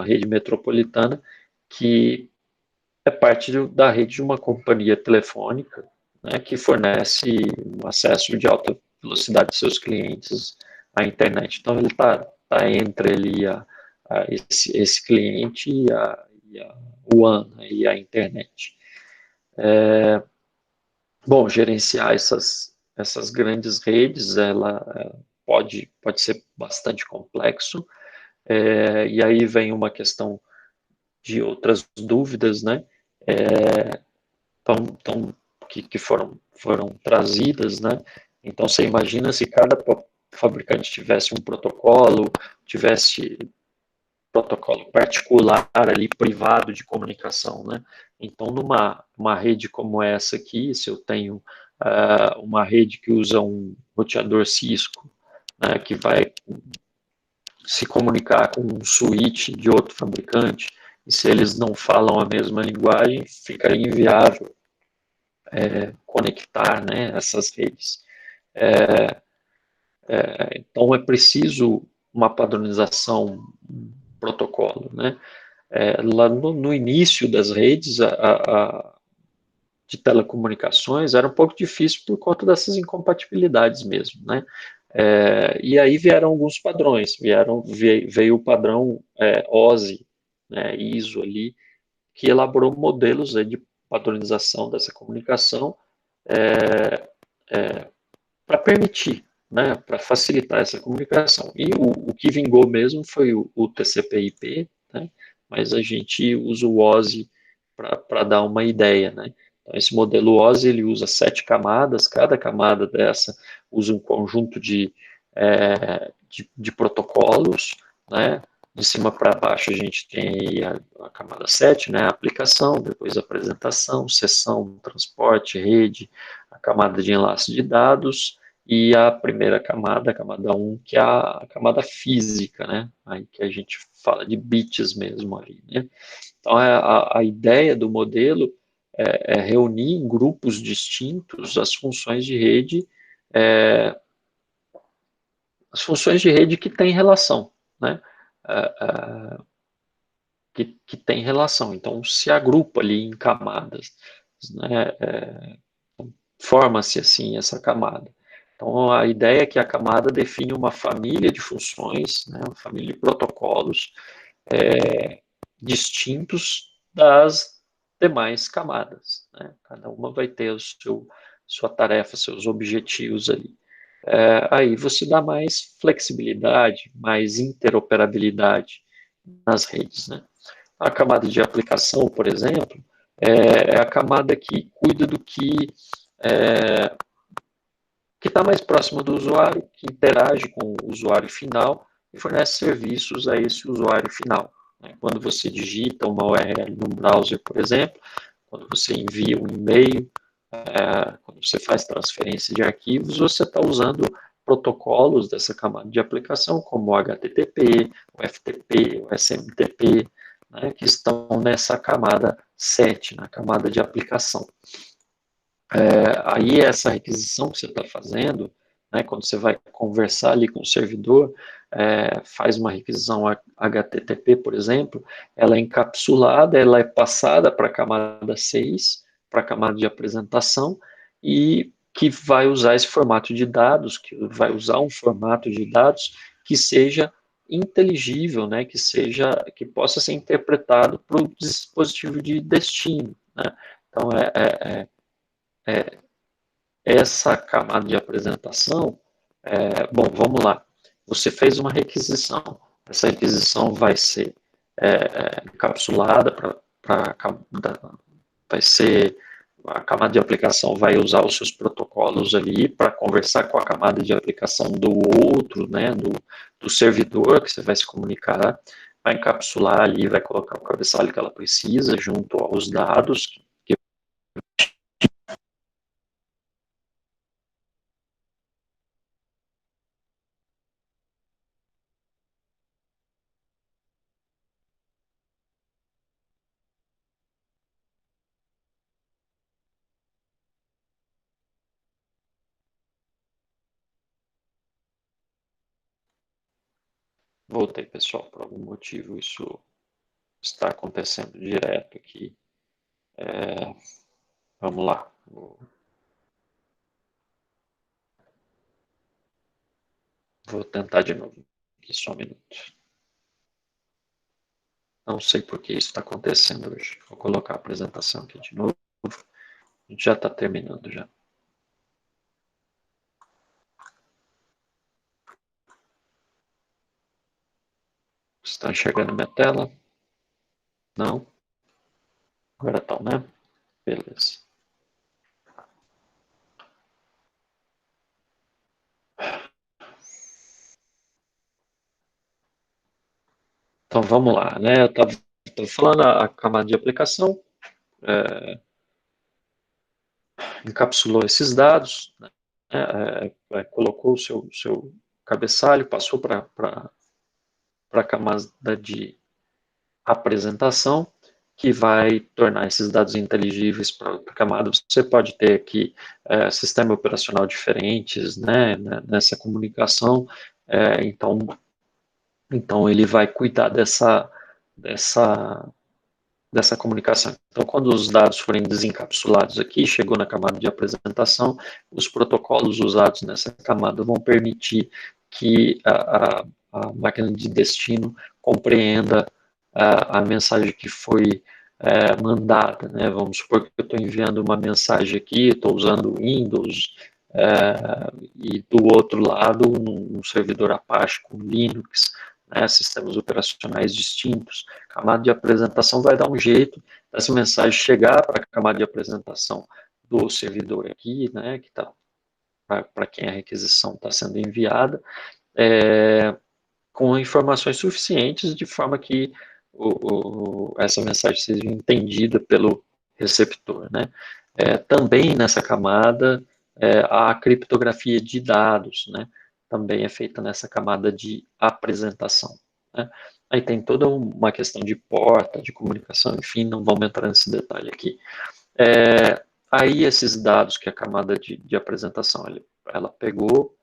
rede metropolitana que é parte da rede de uma companhia telefônica, né, que fornece um acesso de alta velocidade de seus clientes à internet. Então, ele está entre ali esse cliente e a WAN, né, e a internet. Bom, gerenciar essas grandes redes, ela pode ser bastante complexo, e aí vem uma questão de outras dúvidas, né, que foram trazidas, né, então você imagina se cada fabricante tivesse um protocolo, tivesse protocolo particular ali, privado de comunicação, né? Então, numa rede como essa aqui, se eu tenho uma rede que usa um roteador Cisco, né, que vai se comunicar com um switch de outro fabricante, e se eles não falam a mesma linguagem, ficaria inviável conectar, né, essas redes. Então, é preciso uma padronização, um protocolo, né? Lá no início das redes de telecomunicações era um pouco difícil por conta dessas incompatibilidades mesmo, né? E aí vieram alguns padrões, veio o padrão OSI, né, ISO ali, que elaborou modelos de padronização dessa comunicação para permitir, né, para facilitar essa comunicação. E o que vingou mesmo foi o TCP/IP, né, mas a gente usa o OSI para dar uma ideia, né. Então, esse modelo OSI ele usa 7 camadas, cada camada dessa usa um conjunto de protocolos, né, de cima para baixo a gente tem aí a camada 7, né, a aplicação, depois a apresentação, sessão, transporte, rede, a camada de enlace de dados, e a primeira camada, a camada 1, que é a camada física, né? Aí que a gente fala de bits mesmo ali, né? Então, a ideia do modelo é reunir em grupos distintos é, as funções de rede que têm relação, né? Que tem relação. Então, se agrupa ali em camadas, né? Forma-se assim essa camada. Então, a ideia é que a camada define uma família de funções, né, uma família de protocolos distintos das demais camadas. Né? Cada uma vai ter sua tarefa, seus objetivos ali. Aí você dá mais flexibilidade, mais interoperabilidade nas redes. Né? A camada de aplicação, por exemplo, é a camada que cuida do que está mais próximo do usuário, que interage com o usuário final e fornece serviços a esse usuário final. Né? Quando você digita uma URL no browser, por exemplo, quando você envia um e-mail, quando você faz transferência de arquivos, você está usando protocolos dessa camada de aplicação, como o HTTP, o FTP, o SMTP, né, que estão nessa camada 7, na camada de aplicação. Aí essa requisição que você está fazendo, né, quando você vai conversar ali com o servidor, faz uma requisição HTTP, por exemplo, ela é encapsulada, ela é passada para a camada 6, para a camada de apresentação, e que vai usar esse formato de dados, que vai usar um formato de dados que seja inteligível, né, que possa ser interpretado para o dispositivo de destino. Né? Então, essa camada de apresentação, bom, vamos lá. Você fez uma requisição. Essa requisição vai ser encapsulada vai ser a camada de aplicação vai usar os seus protocolos ali para conversar com a camada de aplicação do outro, né, do servidor que você vai se comunicar, vai encapsular ali, vai colocar o cabeçalho que ela precisa junto aos dados que voltei, pessoal, por algum motivo isso está acontecendo direto aqui. Vamos lá. Vou tentar de novo. Aqui só um minuto. Não sei por que isso está acontecendo hoje. Vou colocar a apresentação aqui de novo. A gente já está terminando já. Você está enxergando minha tela? Não? Agora tá, né? Beleza. Então, vamos lá, né? Eu estava falando a camada de aplicação, encapsulou esses dados, né? Colocou o seu cabeçalho, passou para a camada de apresentação, que vai tornar esses dados inteligíveis para a camada. Você pode ter aqui sistema operacional diferentes, né, nessa comunicação, então ele vai cuidar dessa comunicação. Então, quando os dados forem desencapsulados aqui, chegou na camada de apresentação, os protocolos usados nessa camada vão permitir que a máquina de destino compreenda a mensagem que foi mandada, né? Vamos supor que eu estou enviando uma mensagem aqui, estou usando Windows, e do outro lado um servidor Apache com Linux, né, sistemas operacionais distintos. A camada de apresentação vai dar um jeito dessa mensagem chegar para a camada de apresentação do servidor aqui, né, que está para quem a requisição está sendo enviada, com informações suficientes de forma que essa mensagem seja entendida pelo receptor, né. Também nessa camada a criptografia de dados, né, também é feita nessa camada de apresentação, né. Aí tem toda uma questão de porta, de comunicação, enfim, não vamos entrar nesse detalhe aqui. Aí esses dados que a camada de apresentação, ela pegou,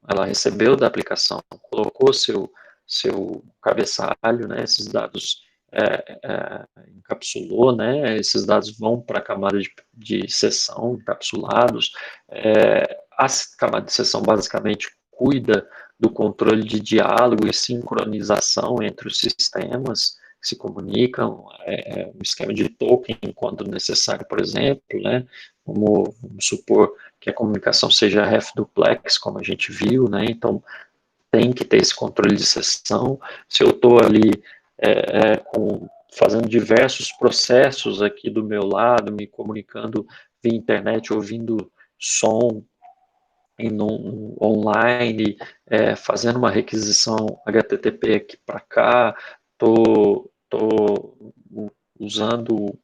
ela recebeu da aplicação, colocou seu cabeçalho, né, esses dados encapsulou, né, esses dados vão para a camada de sessão, encapsulados, a camada de sessão basicamente cuida do controle de diálogo e sincronização entre os sistemas que se comunicam, um esquema de token quando necessário, por exemplo, né, vamos supor que a comunicação seja ref duplex, como a gente viu, né, então tem que ter esse controle de sessão. Se eu estou ali fazendo diversos processos aqui do meu lado, me comunicando via internet, ouvindo som online, fazendo uma requisição HTTP aqui para cá, estou usando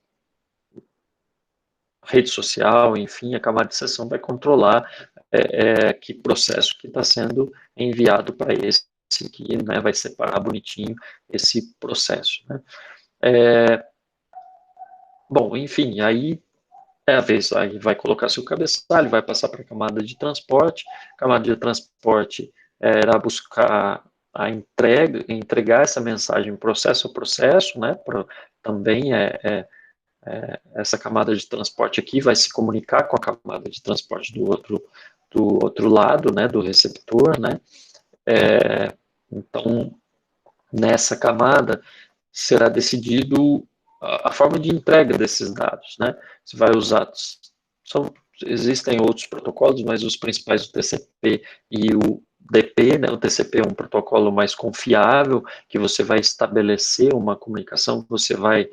rede social, enfim, a camada de sessão vai controlar que processo que está sendo enviado para esse aqui, né, vai separar bonitinho esse processo, né. Bom, enfim, aí é a vez, aí vai colocar seu cabeçalho, vai passar para a camada de transporte, a camada de transporte irá buscar entregar essa mensagem processo a processo, né, também essa camada de transporte aqui vai se comunicar com a camada de transporte do outro lado, né, do receptor, né, então, nessa camada, será decidido a forma de entrega desses dados, né, se vai usar, existem outros protocolos, mas os principais, o TCP e o DP, né, o TCP é um protocolo mais confiável, que você vai estabelecer uma comunicação, você vai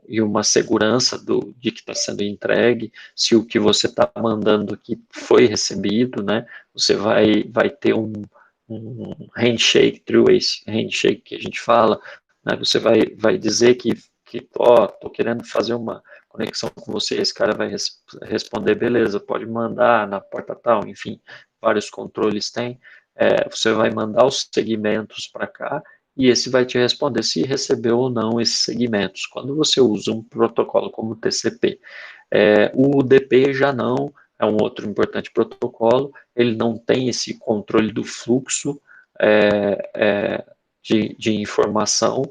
e uma segurança de que está sendo entregue, se o que você está mandando aqui foi recebido, né, você vai ter um handshake, three-way handshake que a gente fala, né, você vai dizer que estou querendo fazer uma conexão com você, esse cara vai responder, beleza, pode mandar na porta tal, enfim, vários controles tem, você vai mandar os segmentos para cá, e esse vai te responder se recebeu ou não esses segmentos. Quando você usa um protocolo como o TCP, o UDP já não, é um outro importante protocolo, ele não tem esse controle do fluxo de informação,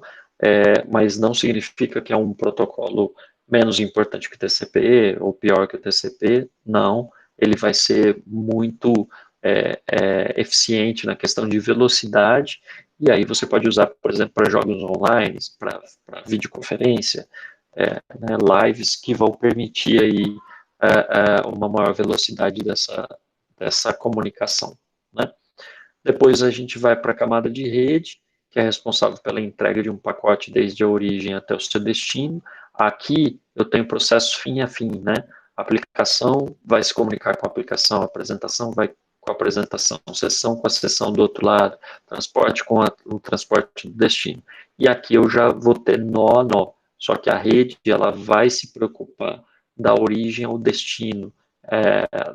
mas não significa que é um protocolo menos importante que o TCP, ou pior que o TCP, não, ele vai ser muito eficiente na questão de velocidade, e aí você pode usar, por exemplo, para jogos online, para videoconferência, né, lives que vão permitir aí uma maior velocidade dessa comunicação, né? Depois a gente vai para a camada de rede, que é responsável pela entrega de um pacote desde a origem até o seu destino. Aqui eu tenho processo fim a fim, né? A aplicação vai se comunicar com a aplicação, a apresentação vai com a apresentação, sessão com a sessão do outro lado, transporte com o transporte do destino. E aqui eu já vou ter nó a nó, só que a rede ela vai se preocupar da origem ao destino.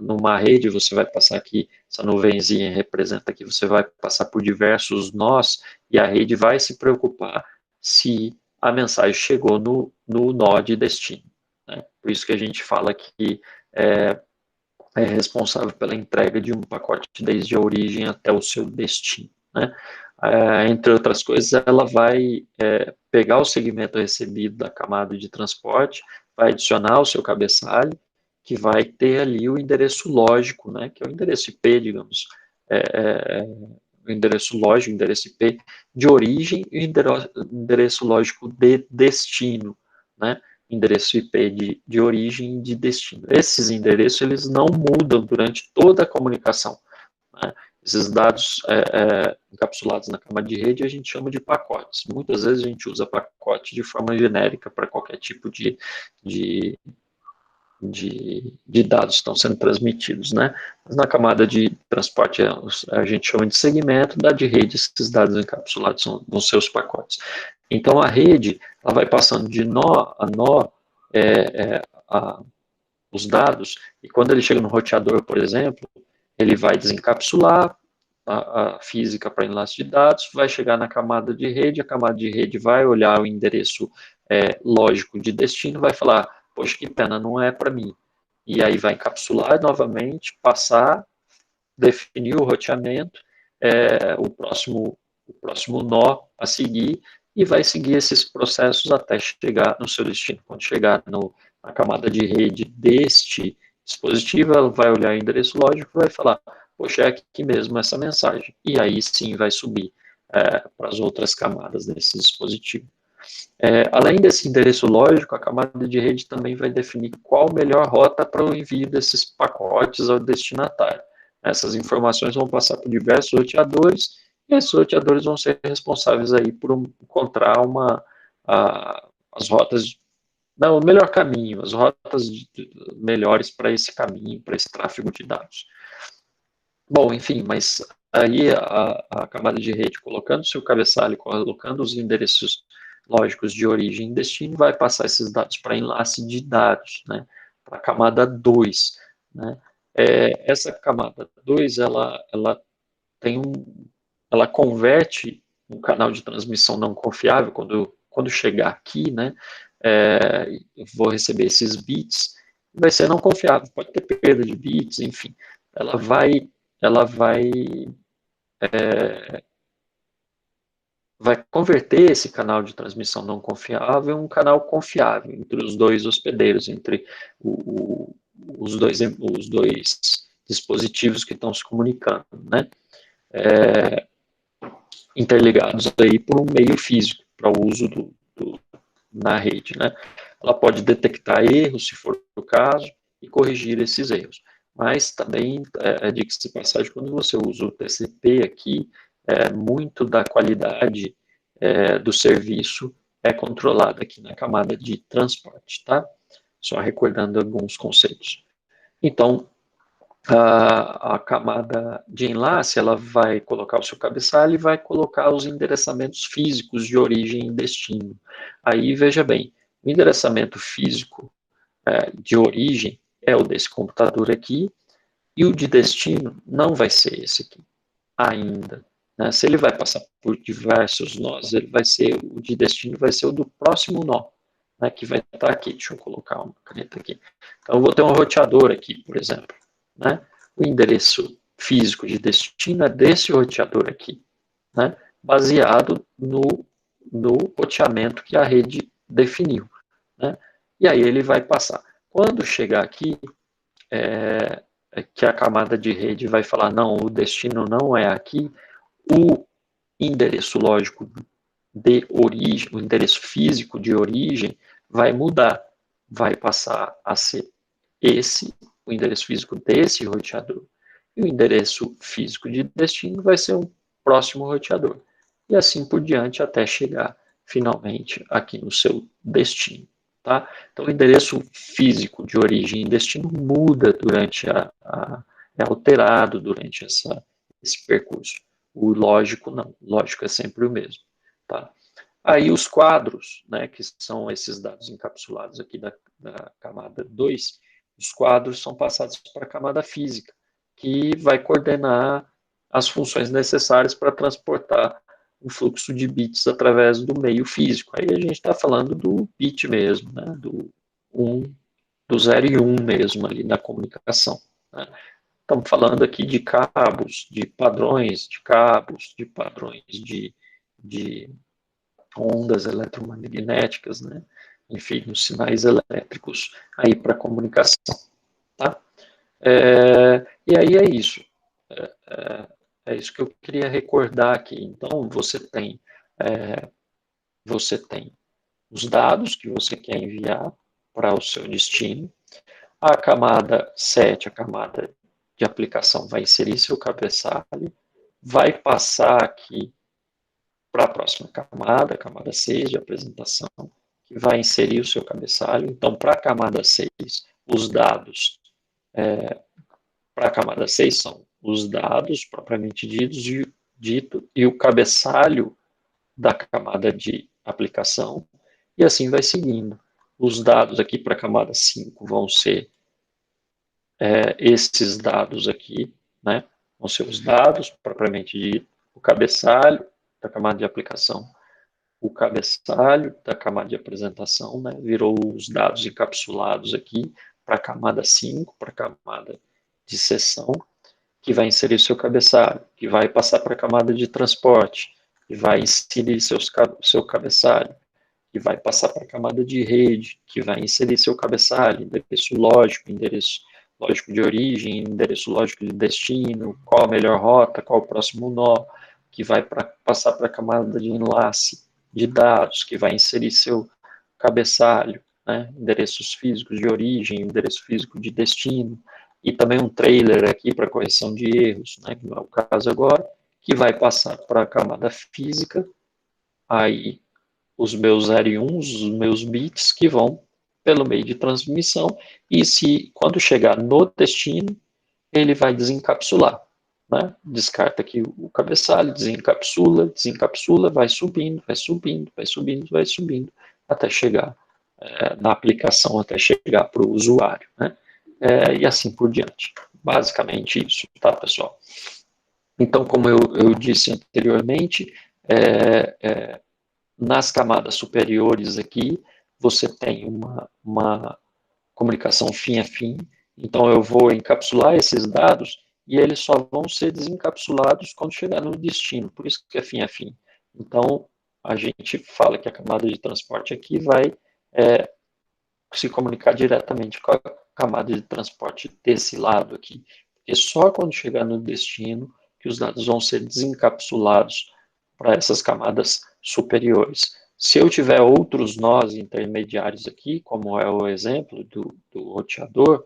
Numa rede você vai passar aqui, essa nuvenzinha representa que você vai passar por diversos nós, e a rede vai se preocupar se a mensagem chegou no nó de destino. Né? Por isso que a gente fala que é responsável pela entrega de um pacote desde a origem até o seu destino. Né? Entre outras coisas, ela vai pegar o segmento recebido da camada de transporte, vai adicionar o seu cabeçalho, que vai ter ali o endereço lógico, né, que é o endereço IP, digamos, o endereço lógico, o endereço IP de origem e o endereço lógico de destino, né, endereço IP de origem e de destino. Esses endereços, eles não mudam durante toda a comunicação, né? Esses dados encapsulados na camada de rede a gente chama de pacotes. Muitas vezes a gente usa pacote de forma genérica para qualquer tipo de dados que estão sendo transmitidos, né? Mas na camada de transporte a gente chama de segmento, da de rede esses dados encapsulados são nos seus pacotes. Então a rede ela vai passando de nó a nó os dados, e quando ele chega no roteador, por exemplo, ele vai desencapsular a física para enlace de dados, vai chegar na camada de rede, a camada de rede vai olhar o endereço lógico de destino, vai falar, poxa, que pena, não é para mim. E aí vai encapsular novamente, passar, definir o roteamento, o próximo nó a seguir, e vai seguir esses processos até chegar no seu destino. Quando chegar na camada de rede deste dispositivo, ela vai olhar o endereço lógico e vai falar, poxa, é aqui mesmo essa mensagem. E aí sim vai subir para as outras camadas desse dispositivo. Além desse endereço lógico, a camada de rede também vai definir qual a melhor rota para o envio desses pacotes ao destinatário. Essas informações vão passar por diversos roteadores, e esses roteadores vão ser responsáveis aí por encontrar as rotas, não, o melhor caminho, as rotas melhores para esse caminho, para esse tráfego de dados. Bom, enfim, mas aí a camada de rede, colocando seu cabeçalho, colocando os endereços lógicos de origem e destino, vai passar esses dados para enlace de dados, né, para a camada 2. Né. Essa camada 2, ela converte um canal de transmissão não confiável, quando chegar aqui, né, eu vou receber esses bits, vai ser não confiável, pode ter perda de bits, enfim, ela vai converter esse canal de transmissão não confiável em um canal confiável entre os dois hospedeiros, entre os dois dispositivos que estão se comunicando, né? Interligados aí por um meio físico para o uso na rede, né? Ela pode detectar erros, se for o caso, e corrigir esses erros. Mas também, diga-se de passagem, quando você usa o TCP aqui, muito da qualidade do serviço é controlada aqui na camada de transporte, tá? Só recordando alguns conceitos. Então, a camada de enlace, ela vai colocar o seu cabeçalho e vai colocar os endereçamentos físicos de origem e destino. Aí, veja bem, o endereçamento físico de origem é o desse computador aqui, e o de destino não vai ser esse aqui, ainda. Né? Se ele vai passar por diversos nós, o de destino vai ser o do próximo nó, né, que vai estar aqui. Deixa eu colocar uma caneta aqui. Então, eu vou ter um roteador aqui, por exemplo. Né? O endereço físico de destino é desse roteador aqui, né? Baseado no roteamento que a rede definiu. Né? E aí ele vai passar. Quando chegar aqui, que a camada de rede vai falar, não, o destino não é aqui, o endereço lógico de origem, o endereço físico de origem vai mudar, vai passar a ser o endereço físico desse roteador. E o endereço físico de destino vai ser um próximo roteador. E assim por diante até chegar finalmente aqui no seu destino. Tá? Então, o endereço físico de origem e destino muda durante é alterado durante esse percurso. O lógico não, o lógico é sempre o mesmo. Tá? Aí os quadros, né, que são esses dados encapsulados aqui da camada 2, os quadros são passados para a camada física, que vai coordenar as funções necessárias para transportar o fluxo de bits através do meio físico. Aí a gente está falando do bit mesmo, né, do 0 e 1 mesmo ali na comunicação. Né? Estamos falando aqui de cabos, de padrões de cabos, de padrões de ondas eletromagnéticas, né? Enfim, os sinais elétricos aí para comunicação, tá? E aí é isso. É isso que eu queria recordar aqui. Então, você tem os dados que você quer enviar para o seu destino. A camada 7, a camada de aplicação, vai inserir seu cabeçalho, vai passar aqui para a próxima camada, a camada 6 de apresentação, que vai inserir o seu cabeçalho. Então, para a camada 6, os dados para a camada 6 são os dados propriamente dito e o cabeçalho da camada de aplicação, e assim vai seguindo. Os dados aqui para a camada 5 vão ser esses dados aqui, né? Vão ser os dados propriamente dito, o cabeçalho da camada de aplicação, o cabeçalho da camada de apresentação, né? Virou os dados encapsulados aqui para a camada 5, para a camada de sessão, que vai inserir seu cabeçalho, que vai passar para a camada de transporte, que vai inserir seu cabeçalho, que vai passar para a camada de rede, que vai inserir seu cabeçalho, endereço lógico de origem, endereço lógico de destino, qual a melhor rota, qual o próximo nó, que vai passar para a camada de enlace de dados, que vai inserir seu cabeçalho, né, endereços físicos de origem, endereço físico de destino, e também um trailer aqui para correção de erros, né, que não é o caso agora, que vai passar para a camada física, aí os meus 0 e 1, os meus bits que vão pelo meio de transmissão, e se quando chegar no destino, ele vai desencapsular. Né? Descarta aqui o cabeçalho, desencapsula, vai subindo, vai subindo, vai subindo, vai subindo, até chegar na aplicação, até chegar para o usuário. Né? E assim por diante. Basicamente isso, tá, pessoal? Então, como eu disse anteriormente, nas camadas superiores aqui, você tem uma comunicação fim a fim, então eu vou encapsular esses dados e eles só vão ser desencapsulados quando chegar no destino, por isso que é fim a fim. Então, a gente fala que a camada de transporte aqui vai se comunicar diretamente com a camada de transporte desse lado aqui, porque só quando chegar no destino que os dados vão ser desencapsulados para essas camadas superiores. Se eu tiver outros nós intermediários aqui, como é o exemplo do roteador,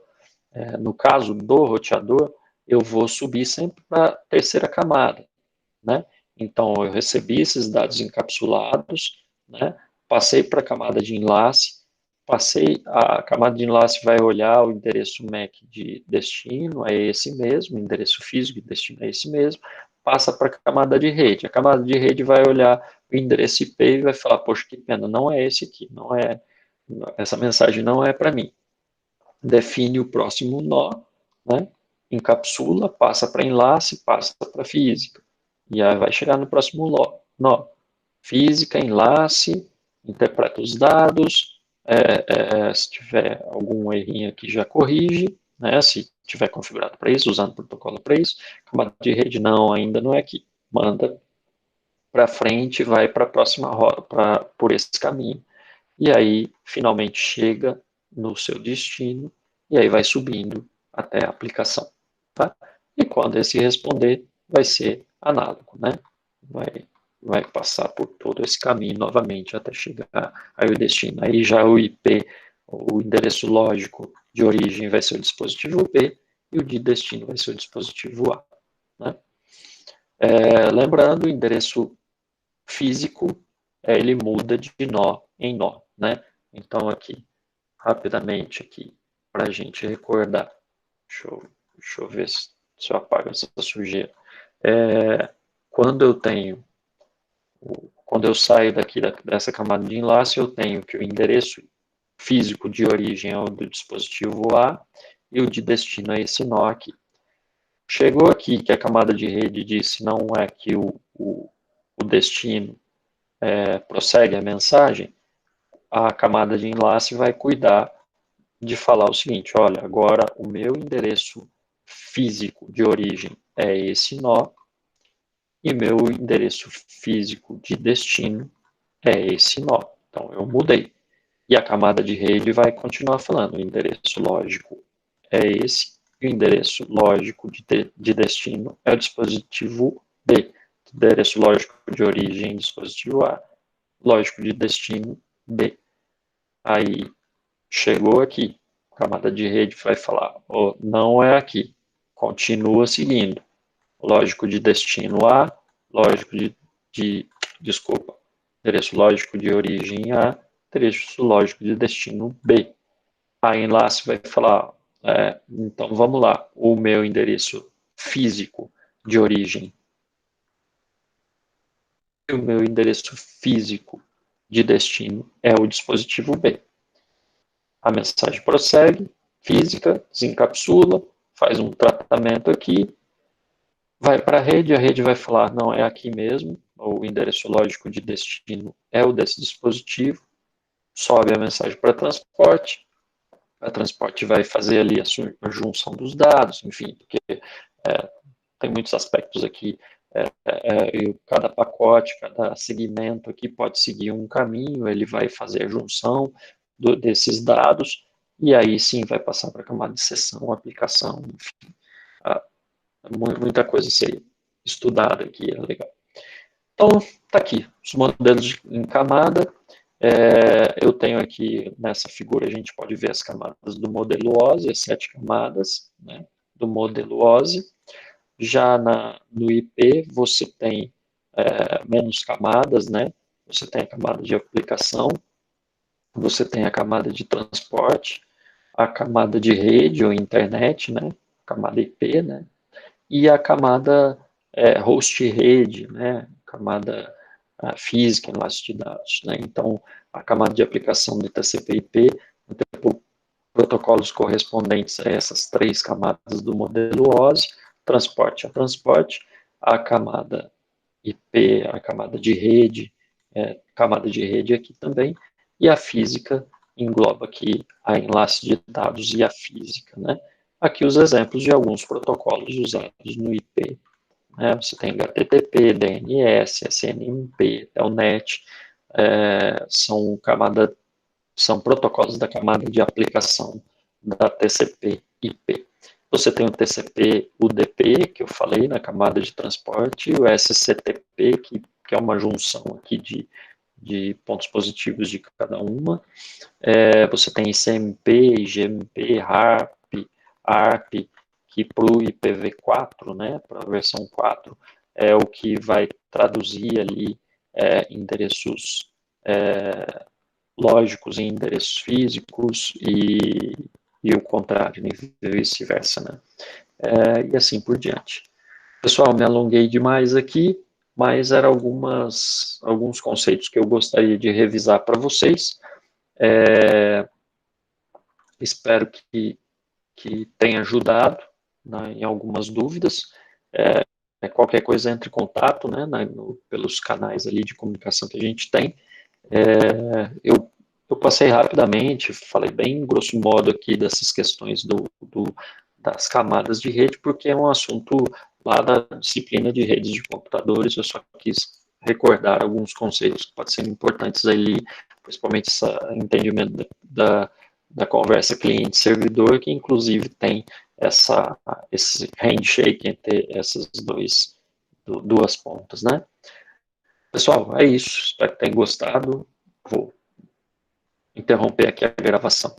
no caso do roteador, eu vou subir sempre para a terceira camada, né? Então, eu recebi esses dados encapsulados, né? Passei para a camada de enlace, a camada de enlace vai olhar o endereço MAC de destino, é esse mesmo, endereço físico de destino é esse mesmo, passa para a camada de rede. A camada de rede vai olhar o endereço IP e vai falar, poxa, que pena, não é esse aqui, essa mensagem não é para mim. Define o próximo nó, né? Encapsula, passa para enlace, passa para física. E aí vai chegar no próximo nó. Física, enlace, interpreta os dados, se tiver algum errinho aqui já corrige, né, se tiver configurado para isso, usando protocolo para isso, camada de rede não, ainda não é aqui, manda para frente, vai para a próxima rota, por esse caminho, e aí finalmente chega no seu destino, e aí vai subindo até a aplicação, tá? E quando esse responder, vai ser análogo, né? Vai passar por todo esse caminho novamente até chegar aí o destino. Aí já o IP, o endereço lógico de origem vai ser o dispositivo B e o de destino vai ser o dispositivo A. Né? Lembrando, o endereço físico, ele muda de nó em nó. Né? Então aqui, rapidamente aqui, para a gente recordar, deixa eu ver se se eu apago essa sujeira. Quando eu saio daqui dessa camada de enlace, eu tenho que o endereço físico de origem é o do dispositivo A e o de destino é esse nó aqui. Chegou aqui que a camada de rede disse não é que o destino prossegue a mensagem, a camada de enlace vai cuidar de falar o seguinte, olha, agora o meu endereço físico de origem é esse nó e meu endereço físico de destino é esse nó. Então, eu mudei. E a camada de rede vai continuar falando, o endereço lógico é esse, e o endereço lógico de destino é o dispositivo B. Endereço lógico de origem, dispositivo A. Lógico de destino, B. Aí, chegou aqui, a camada de rede vai falar, oh, não é aqui, continua seguindo. Lógico de destino A, lógico desculpa, endereço lógico de origem A, endereço lógico de destino B. A enlace vai falar, então vamos lá, o meu endereço físico de origem e o meu endereço físico de destino é o dispositivo B. A mensagem prossegue, física, desencapsula, faz um tratamento aqui, vai para a rede vai falar, não, é aqui mesmo, o endereço lógico de destino é o desse dispositivo, sobe a mensagem para transporte, a transporte vai fazer ali a junção dos dados, enfim, porque tem muitos aspectos aqui, cada pacote, cada segmento aqui pode seguir um caminho, ele vai fazer a junção desses dados, e aí sim vai passar para a camada de sessão, aplicação, enfim, muita coisa a ser estudada aqui, é legal. Então, está aqui, os modelos em camada. Eu tenho aqui, nessa figura, a gente pode ver as camadas do modelo OSI, as 7 camadas, né, do modelo OSI. Já no IP, você tem menos camadas, né? Você tem a camada de aplicação, você tem a camada de transporte, a camada de rede ou internet, né? Camada IP, né? E a camada host rede, né? Camada física, enlace de dados, né? Então, a camada de aplicação do TCP/IP, protocolos correspondentes a essas 3 camadas do modelo OSI, transporte a transporte, a camada IP, a camada de rede aqui também, e a física engloba aqui a enlace de dados e a física, né? Aqui os exemplos de alguns protocolos usados no IP, né? Você tem HTTP, DNS, SNMP, Telnet, são protocolos da camada de aplicação da TCP/IP. Você tem o TCP/UDP, que eu falei, na camada de transporte, e o SCTP, que é uma junção aqui de pontos positivos de cada uma. Você tem ICMP, IGMP, ARP, que para o IPv4, né, para a versão 4, é o que vai traduzir ali endereços lógicos em endereços físicos e o contrário, e vice-versa, né? E assim por diante. Pessoal, me alonguei demais aqui, mas eram alguns conceitos que eu gostaria de revisar para vocês. Espero que tenha ajudado, né, em algumas dúvidas. Qualquer coisa, entre em contato, né, pelos canais ali de comunicação que a gente tem. Eu passei rapidamente, falei bem grosso modo aqui dessas questões das camadas de rede, porque é um assunto lá da disciplina de redes de computadores. Eu só quis recordar alguns conceitos que podem ser importantes ali, principalmente esse entendimento da conversa cliente-servidor, que inclusive tem esse handshake entre essas duas pontas, né? Pessoal, é isso. Espero que tenham gostado. Vou interromper aqui a gravação.